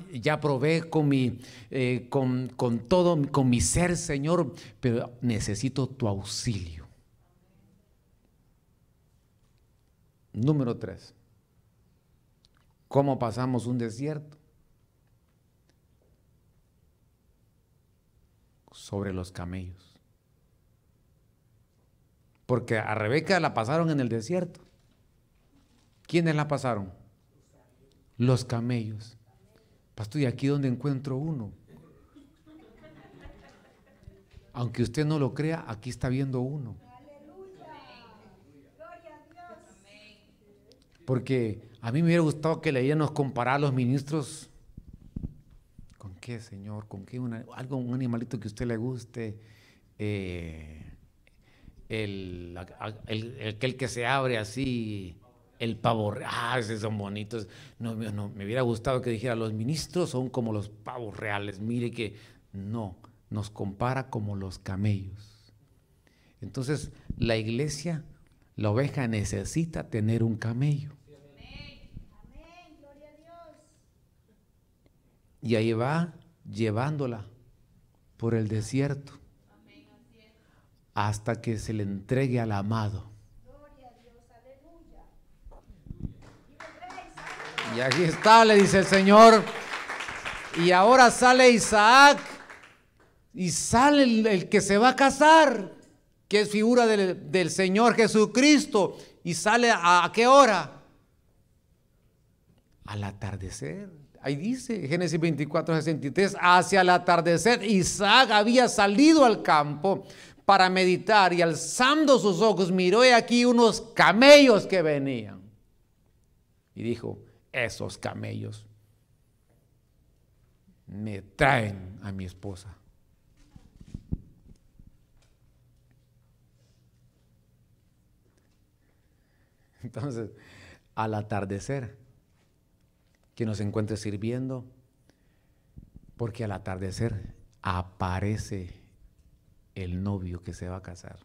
probé con todo, con mi ser, Señor, pero necesito tu auxilio. Número 3. ¿Cómo pasamos un desierto? Sobre los camellos. Porque a Rebeca la pasaron en el desierto. ¿Quiénes la pasaron? Los camellos. Pastor, ¿y aquí donde encuentro uno? Aunque usted no lo crea, aquí está viendo uno. Porque a mí me hubiera gustado que leíamos comparar a los ministros. ¿Con qué, Señor? ¿Con qué? Algo, un animalito que a usted le guste. El que se abre así, el pavo real, esos son bonitos. No, me hubiera gustado que dijera, los ministros son como los pavos reales. Mire que no, nos compara como los camellos. Entonces, la iglesia, la oveja necesita tener un camello. Amén, gloria a Dios. Y ahí va llevándola por el desierto hasta que se le entregue al amado. Gloria a Dios, aleluya. Y aquí está, le dice el Señor. Y ahora sale Isaac y sale el que se va a casar, que es figura del Señor Jesucristo. Y sale ¿a qué hora? Al atardecer. Ahí dice Génesis 24:63, hacia el atardecer Isaac había salido al campo para meditar, y alzando sus ojos miró y aquí unos camellos que venían. Y dijo, esos camellos me traen a mi esposa. Entonces, al atardecer, que nos encuentre sirviendo, porque al atardecer aparece el novio que se va a casar.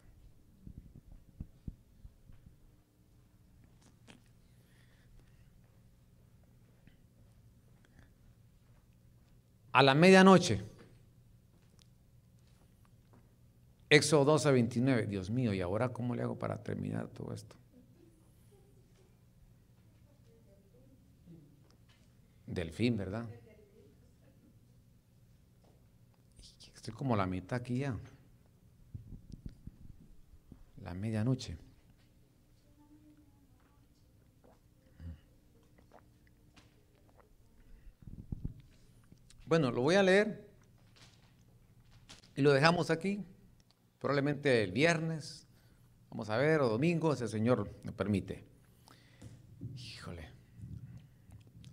A la medianoche, Éxodo 12:29, Dios mío, ¿y ahora cómo le hago para terminar todo esto? Delfín, ¿verdad? Estoy como la mitad aquí ya. La medianoche. Bueno, lo voy a leer y lo dejamos aquí. Probablemente el viernes, vamos a ver, o domingo, si el Señor me permite. Híjole.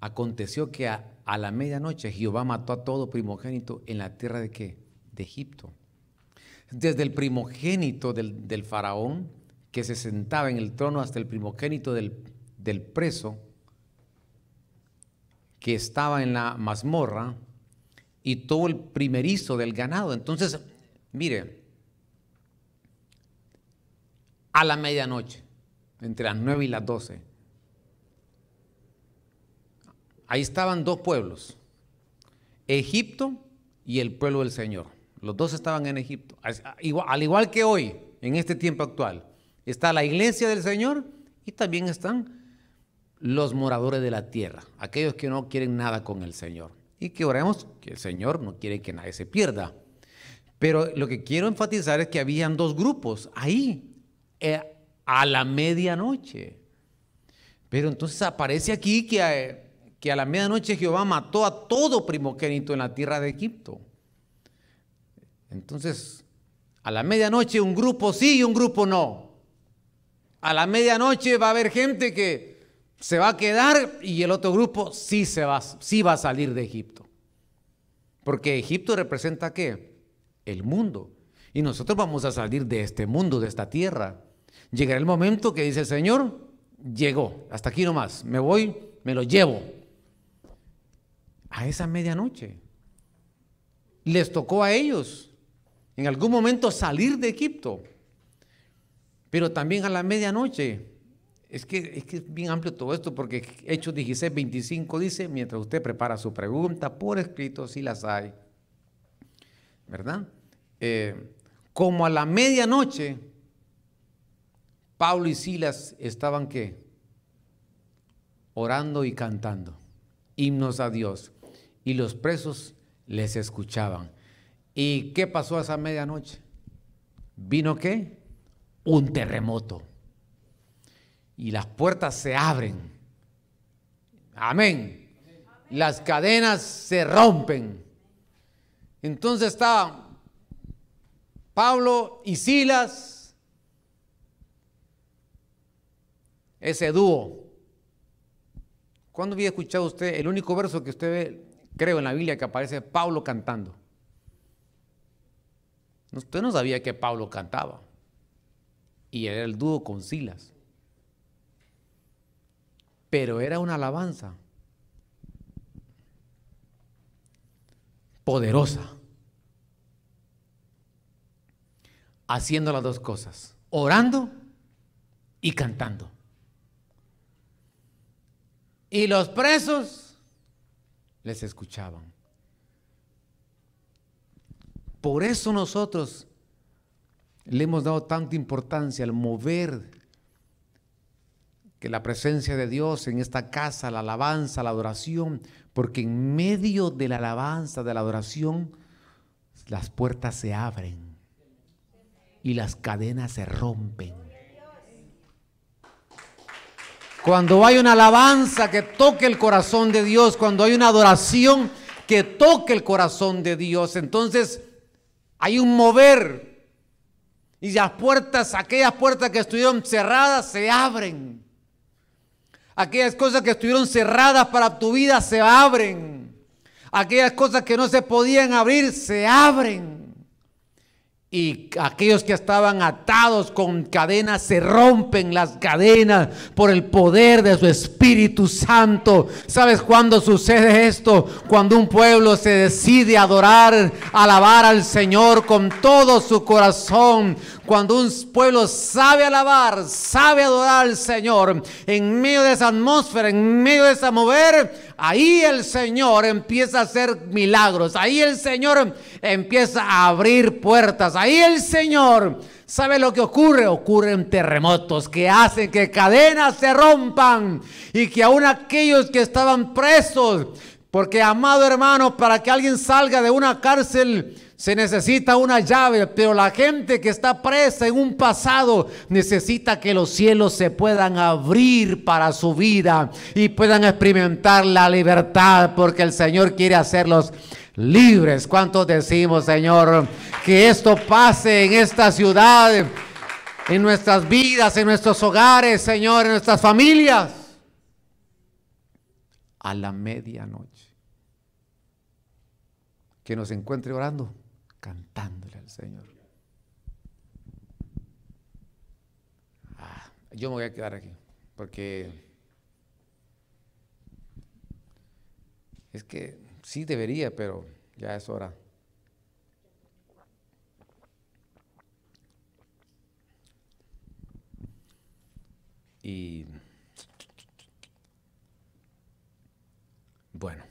Aconteció que a la medianoche Jehová mató a todo primogénito en la tierra de ¿qué? De Egipto. Desde el primogénito del faraón que se sentaba en el trono hasta el primogénito del preso que estaba en la mazmorra y todo el primerizo del ganado. Entonces, mire, a la medianoche, entre las 9 y las 12, ahí estaban dos pueblos, Egipto y el pueblo del Señor. Los dos estaban en Egipto. Al igual que hoy, en este tiempo actual, está la iglesia del Señor y también están los moradores de la tierra, aquellos que no quieren nada con el Señor. Y que oremos que el Señor no quiere que nadie se pierda. Pero lo que quiero enfatizar es que habían dos grupos ahí, a la medianoche. Pero entonces aparece aquí que a la medianoche Jehová mató a todo primogénito en la tierra de Egipto. Entonces, a la medianoche un grupo sí y un grupo no. A la medianoche va a haber gente que se va a quedar y el otro grupo sí va a salir de Egipto. Porque Egipto representa ¿qué? El mundo. Y nosotros vamos a salir de este mundo, de esta tierra. Llegará el momento que dice el Señor, llegó, hasta aquí nomás, me voy, me lo llevo. A esa medianoche. Les tocó a ellos en algún momento salir de Egipto. Pero también a la medianoche. Es que es bien amplio todo esto, porque Hechos 16:25 dice, mientras usted prepara su pregunta por escrito, si las hay, ¿verdad? Como a la medianoche, Pablo y Silas estaban ¿qué? Orando y cantando himnos a Dios, y los presos les escuchaban. ¿Y qué pasó a esa medianoche? ¿Vino qué? un terremoto. Y las puertas se abren. Amén. Las cadenas se rompen. Entonces está Pablo y Silas, ese dúo. ¿Cuándo había escuchado usted el único verso que usted ve, creo, en la Biblia que aparece Pablo cantando? Usted no sabía que Pablo cantaba. Y era el dúo con Silas. Pero era una alabanza poderosa, haciendo las dos cosas, orando y cantando. Y los presos les escuchaban. Por eso nosotros le hemos dado tanta importancia al mover que la presencia de Dios en esta casa, la alabanza, la adoración, porque en medio de la alabanza, de la adoración, las puertas se abren y las cadenas se rompen. Cuando hay una alabanza que toque el corazón de Dios, cuando hay una adoración que toque el corazón de Dios, entonces hay un mover y las puertas, aquellas puertas que estuvieron cerradas se abren. Aquellas cosas que estuvieron cerradas para tu vida se abren. Aquellas cosas que no se podían abrir se abren. Y aquellos que estaban atados con cadenas se rompen las cadenas por el poder de su Espíritu Santo. ¿Sabes cuándo sucede esto? Cuando un pueblo se decide a adorar, alabar al Señor con todo su corazón. Cuando un pueblo sabe alabar, sabe adorar al Señor, en medio de esa atmósfera, en medio de ese mover, ahí el Señor empieza a hacer milagros. Ahí el Señor empieza a abrir puertas. Ahí el Señor, ¿sabe lo que ocurre? Ocurren terremotos que hacen que cadenas se rompan y que aún aquellos que estaban presos, porque amado hermano, para que alguien salga de una cárcel se necesita una llave, pero la gente que está presa en un pasado necesita que los cielos se puedan abrir para su vida y puedan experimentar la libertad, porque el Señor quiere hacerlos libres. ¿Cuántos decimos, Señor, que esto pase en esta ciudad, en nuestras vidas, en nuestros hogares, Señor, en nuestras familias? A la medianoche, que nos encuentre orando, cantándole al Señor. Yo me voy a quedar aquí, porque es que sí debería, pero ya es hora. Y bueno,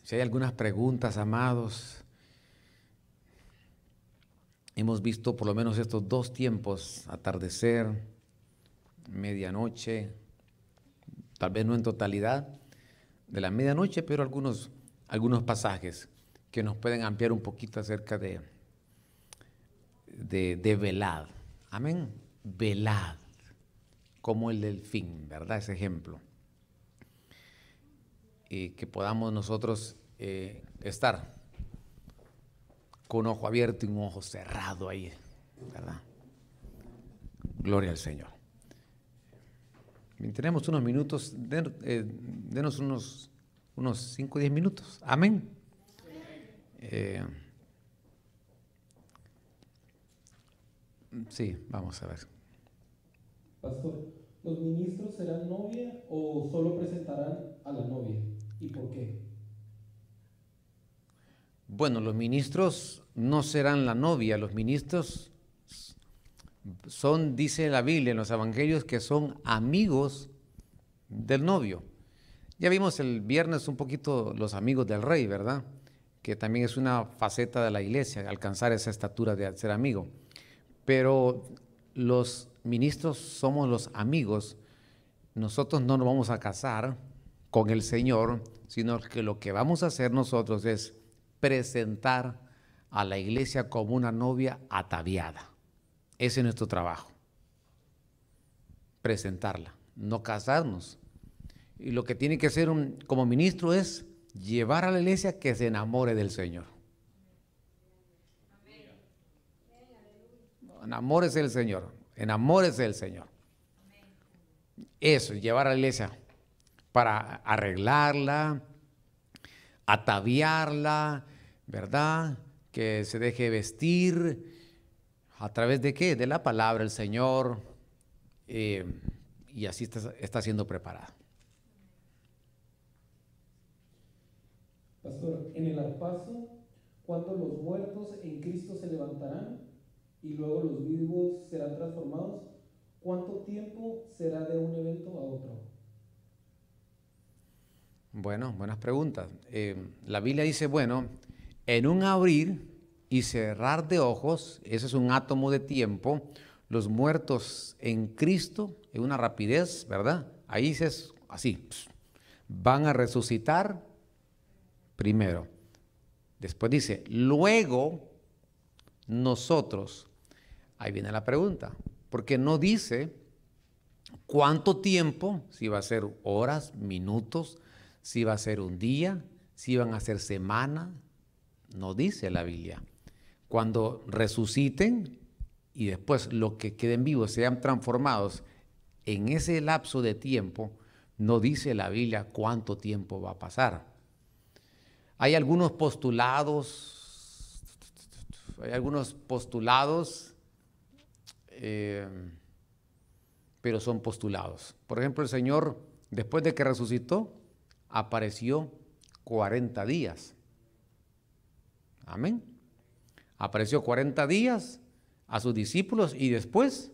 si hay algunas preguntas, amados. Hemos visto por lo menos estos dos tiempos, atardecer, medianoche, tal vez no en totalidad de la medianoche, pero algunos pasajes que nos pueden ampliar un poquito acerca de velad. Amén. Velad, como el delfín, ¿verdad? Ese ejemplo. Y que podamos nosotros estar con un ojo abierto y un ojo cerrado ahí, ¿verdad? Gloria al Señor. Tenemos unos minutos, denos unos 5 o 10 minutos. Amén. Sí, vamos a ver. Pastor, ¿los ministros serán novia o solo presentarán a la novia? ¿Y por qué? Bueno, los ministros no serán la novia, los ministros son, dice la Biblia en los evangelios, que son amigos del novio. Ya vimos el viernes un poquito los amigos del rey, ¿verdad? Que también es una faceta de la iglesia, alcanzar esa estatura de ser amigo. Pero los ministros somos los amigos. Nosotros no nos vamos a casar con el Señor, sino que lo que vamos a hacer nosotros es presentar a la iglesia como una novia ataviada. Ese es nuestro trabajo. presentarla, no casarnos. Y lo que tiene que hacer como ministro es llevar a la iglesia que se enamore del Señor. Enamórese del Señor, enamórese del Señor. Eso, llevar a la iglesia para arreglarla, ataviarla, ¿verdad? Que se deje vestir. ¿A través de qué? De la palabra del Señor. Y así está siendo preparada. Pastor, en el arpazo, cuando los muertos en Cristo se levantarán y luego los vivos serán transformados, ¿cuánto tiempo será de un evento a otro? Bueno, buenas preguntas. La Biblia dice, bueno, en un abrir y cerrar de ojos, ese es un átomo de tiempo, los muertos en Cristo, en una rapidez, ¿verdad? Ahí es así, van a resucitar primero. Después dice, luego nosotros, ahí viene la pregunta, porque no dice cuánto tiempo, si va a ser horas, minutos, si va a ser un día, si van a ser semanas, no dice la Biblia. Cuando resuciten y después los que queden vivos sean transformados, en ese lapso de tiempo, no dice la Biblia cuánto tiempo va a pasar. Hay algunos postulados, pero son postulados. Por ejemplo, el Señor, después de que resucitó, apareció 40 días. Amén. Apareció 40 días a sus discípulos y después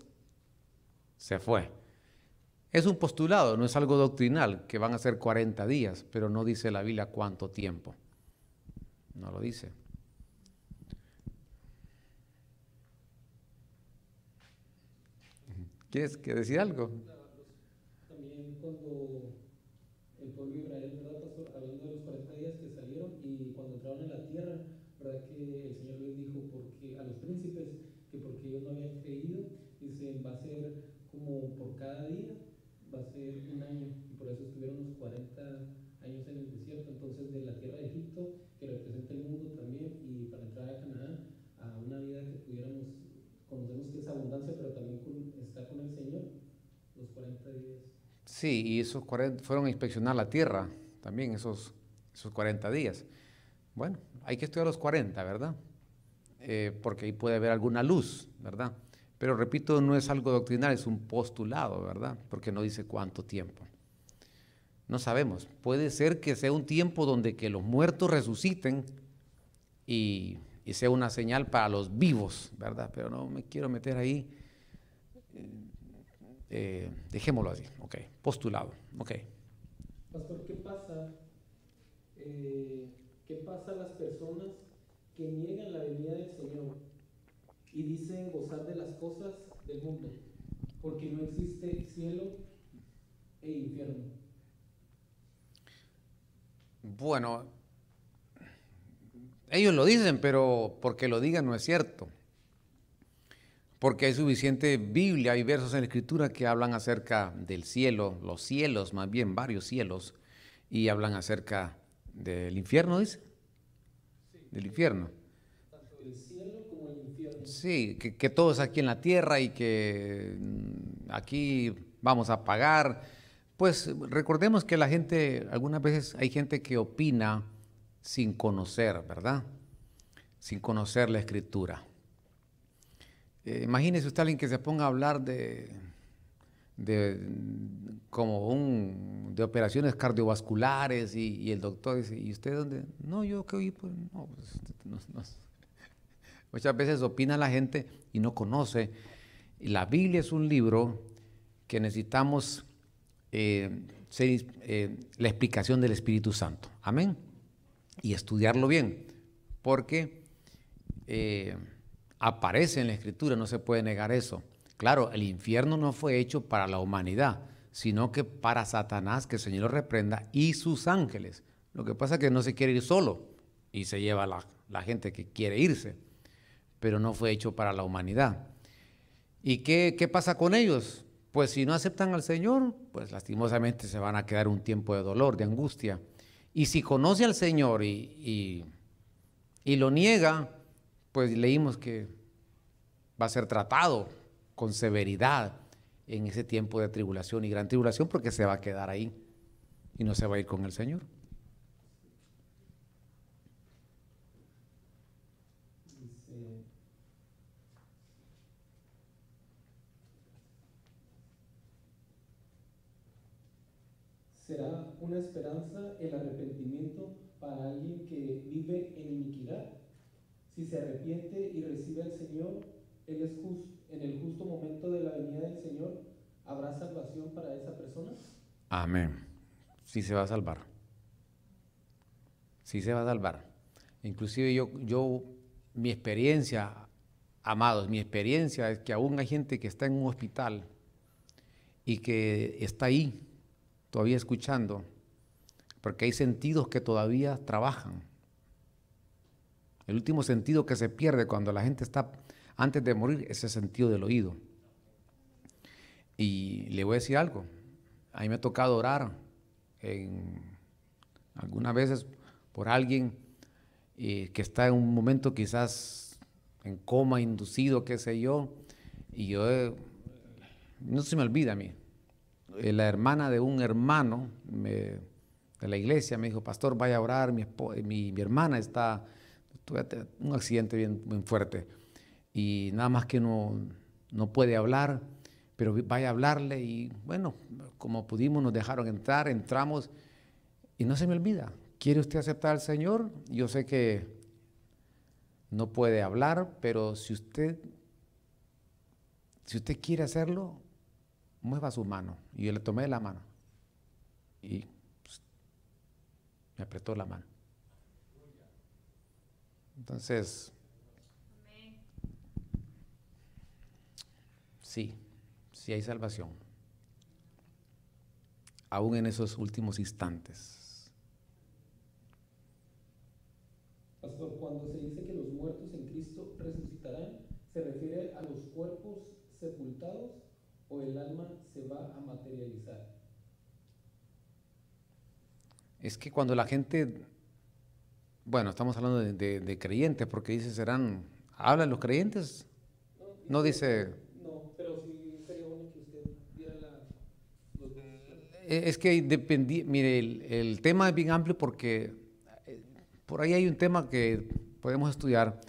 se fue. Es un postulado, no es algo doctrinal, que van a ser 40 días, pero no dice la Biblia cuánto tiempo. No lo dice. ¿Quieres decir algo? También cuando el pueblo de Israel, ¿verdad, pastor? Hablando de los 40 días que salieron y cuando entraron en la tierra, ¿verdad? Que el Señor les dijo porque a los príncipes que porque ellos no habían creído, dice, va a ser como por cada día, va a ser un año, y por eso estuvieron los 40 años en el desierto. Entonces, de la tierra de Egipto, que representa el mundo también, y para entrar a Canaán, a una vida que pudiéramos, conocemos que es abundancia, pero también estar con el Señor, los 40 días. Sí, y esos 40 fueron a inspeccionar la tierra también, esos 40 días. Bueno, hay que estudiar los 40, ¿verdad? Porque ahí puede haber alguna luz, ¿verdad? Pero repito, no es algo doctrinal, es un postulado, ¿verdad? Porque no dice cuánto tiempo. No sabemos. Puede ser que sea un tiempo donde que los muertos resuciten y sea una señal para los vivos, ¿verdad? Pero no me quiero meter ahí. Dejémoslo así, ok. Postulado, ok. Pastor, ¿qué pasa a las personas que niegan la venida del Señor y dicen gozar de las cosas del mundo, porque no existe cielo e infierno? Bueno, ellos lo dicen, pero porque lo digan no es cierto. Porque hay suficiente Biblia, hay versos en la Escritura que hablan acerca del cielo, los cielos, más bien varios cielos, y hablan acerca del infierno, dice. Sí. Del infierno. Tanto el cielo como el infierno. Sí, que todo es aquí en la tierra y que aquí vamos a pagar. Pues recordemos que la gente, algunas veces hay gente que opina sin conocer, ¿verdad? Sin conocer la Escritura. Imagínese usted a alguien que se ponga a hablar de operaciones cardiovasculares y el doctor dice, ¿y usted dónde? No, yo que oí, pues no, no. Muchas veces opina la gente y no conoce. La Biblia es un libro que necesitamos la explicación del Espíritu Santo. Amén. Y estudiarlo bien, porque aparece en la Escritura, no se puede negar eso. Claro, el infierno no fue hecho para la humanidad, sino que para Satanás, que el Señor lo reprenda, y sus ángeles. Lo que pasa es que no se quiere ir solo y se lleva la gente que quiere irse, pero no fue hecho para la humanidad. ¿Y qué pasa con ellos? pues si no aceptan al Señor, pues lastimosamente se van a quedar un tiempo de dolor, de angustia. Y si conoce al Señor y lo niega, pues leímos que va a ser tratado con severidad en ese tiempo de tribulación y gran tribulación, porque se va a quedar ahí y no se va a ir con el Señor. Dice, ¿será una esperanza el arrepentimiento para alguien que vive en iniquidad? Si se arrepiente y recibe al Señor, Él es en el justo momento de la venida del Señor, ¿habrá salvación para esa persona? Amén. Sí se va a salvar. Sí se va a salvar. Inclusive mi experiencia, amados, mi experiencia es que aún hay gente que está en un hospital y que está ahí todavía escuchando, porque hay sentidos que todavía trabajan. El último sentido que se pierde cuando la gente está antes de morir es el sentido del oído. Y le voy a decir algo, a mí me ha tocado orar algunas veces por alguien que está en un momento quizás en coma inducido, qué sé yo, y no se me olvida a mí, la hermana de un hermano de la iglesia me dijo: pastor, vaya a orar, mi hermana tuvo un accidente bien fuerte y nada más que no puede hablar, pero vaya a hablarle. Y bueno, como pudimos nos dejaron entrar, entramos y no se me olvida: ¿quiere usted aceptar al Señor? Yo sé que no puede hablar, pero si usted quiere hacerlo, mueva su mano. Y yo le tomé la mano y pues, me apretó la mano. Entonces, sí hay salvación, aún en esos últimos instantes. Pastor, cuando se dice que los muertos en Cristo resucitarán, ¿se refiere a los cuerpos sepultados o el alma se va a materializar? Es que cuando la gente, bueno, estamos hablando de creyentes, porque dice ¿hablan los creyentes? No dice. No, pero sí sería bueno que usted diera los dos. Es que mire, el tema es bien amplio porque por ahí hay un tema que podemos estudiar.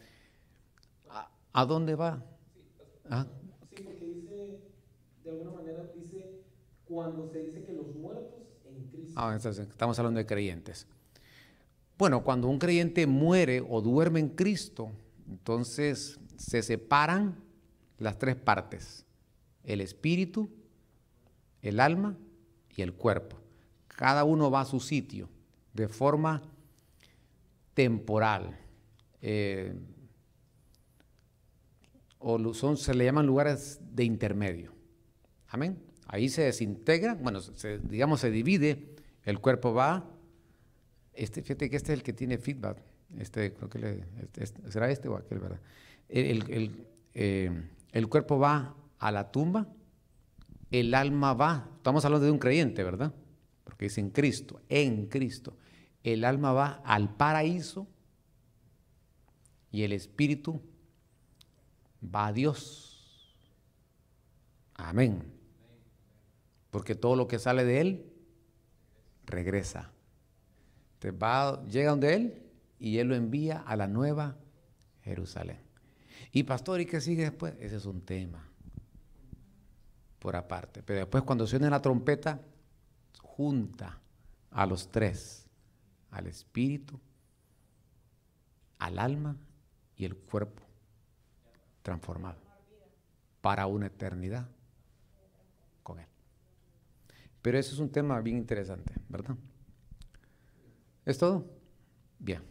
¿A dónde va? ¿Ah? Sí, porque dice, de alguna manera dice, cuando se dice que los muertos en Cristo. Entonces, estamos hablando de creyentes. Bueno, cuando un creyente muere o duerme en Cristo, entonces se separan las tres partes: el espíritu, el alma y el cuerpo. Cada uno va a su sitio de forma temporal. Se le llaman lugares de intermedio. Amén. Ahí se desintegra, bueno, se divide, el cuerpo va. Fíjate que este es el que tiene feedback. Creo que será este o aquel, ¿verdad? El cuerpo va a la tumba, el alma va, estamos hablando de un creyente, ¿verdad? Porque dice en Cristo. El alma va al paraíso y el espíritu va a Dios. Amén. Porque todo lo que sale de él regresa. Llega donde él y él lo envía a la nueva Jerusalén. Y pastor, ¿y qué sigue después? Ese es un tema por aparte. Pero después, cuando suene la trompeta, junta a los tres: al espíritu, al alma y el cuerpo transformado para una eternidad con él. Pero eso es un tema bien interesante, ¿verdad? ¿Es todo? Bien.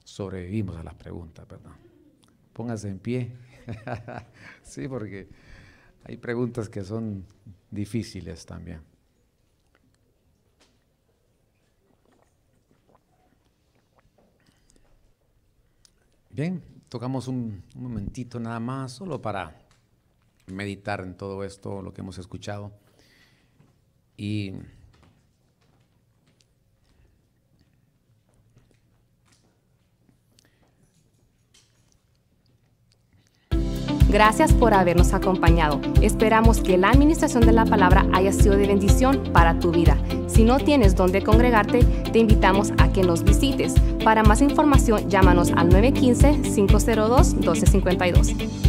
Sobrevivimos a las preguntas, ¿verdad? Pónganse en pie. Sí, porque hay preguntas que son difíciles también. Bien, tocamos un momentito nada más, solo para meditar en todo esto, lo que hemos escuchado. Y gracias por habernos acompañado. Esperamos que la administración de la palabra haya sido de bendición para tu vida. Si no tienes dónde congregarte, te invitamos a que nos visites. Para más información, llámanos al 915-502-1252.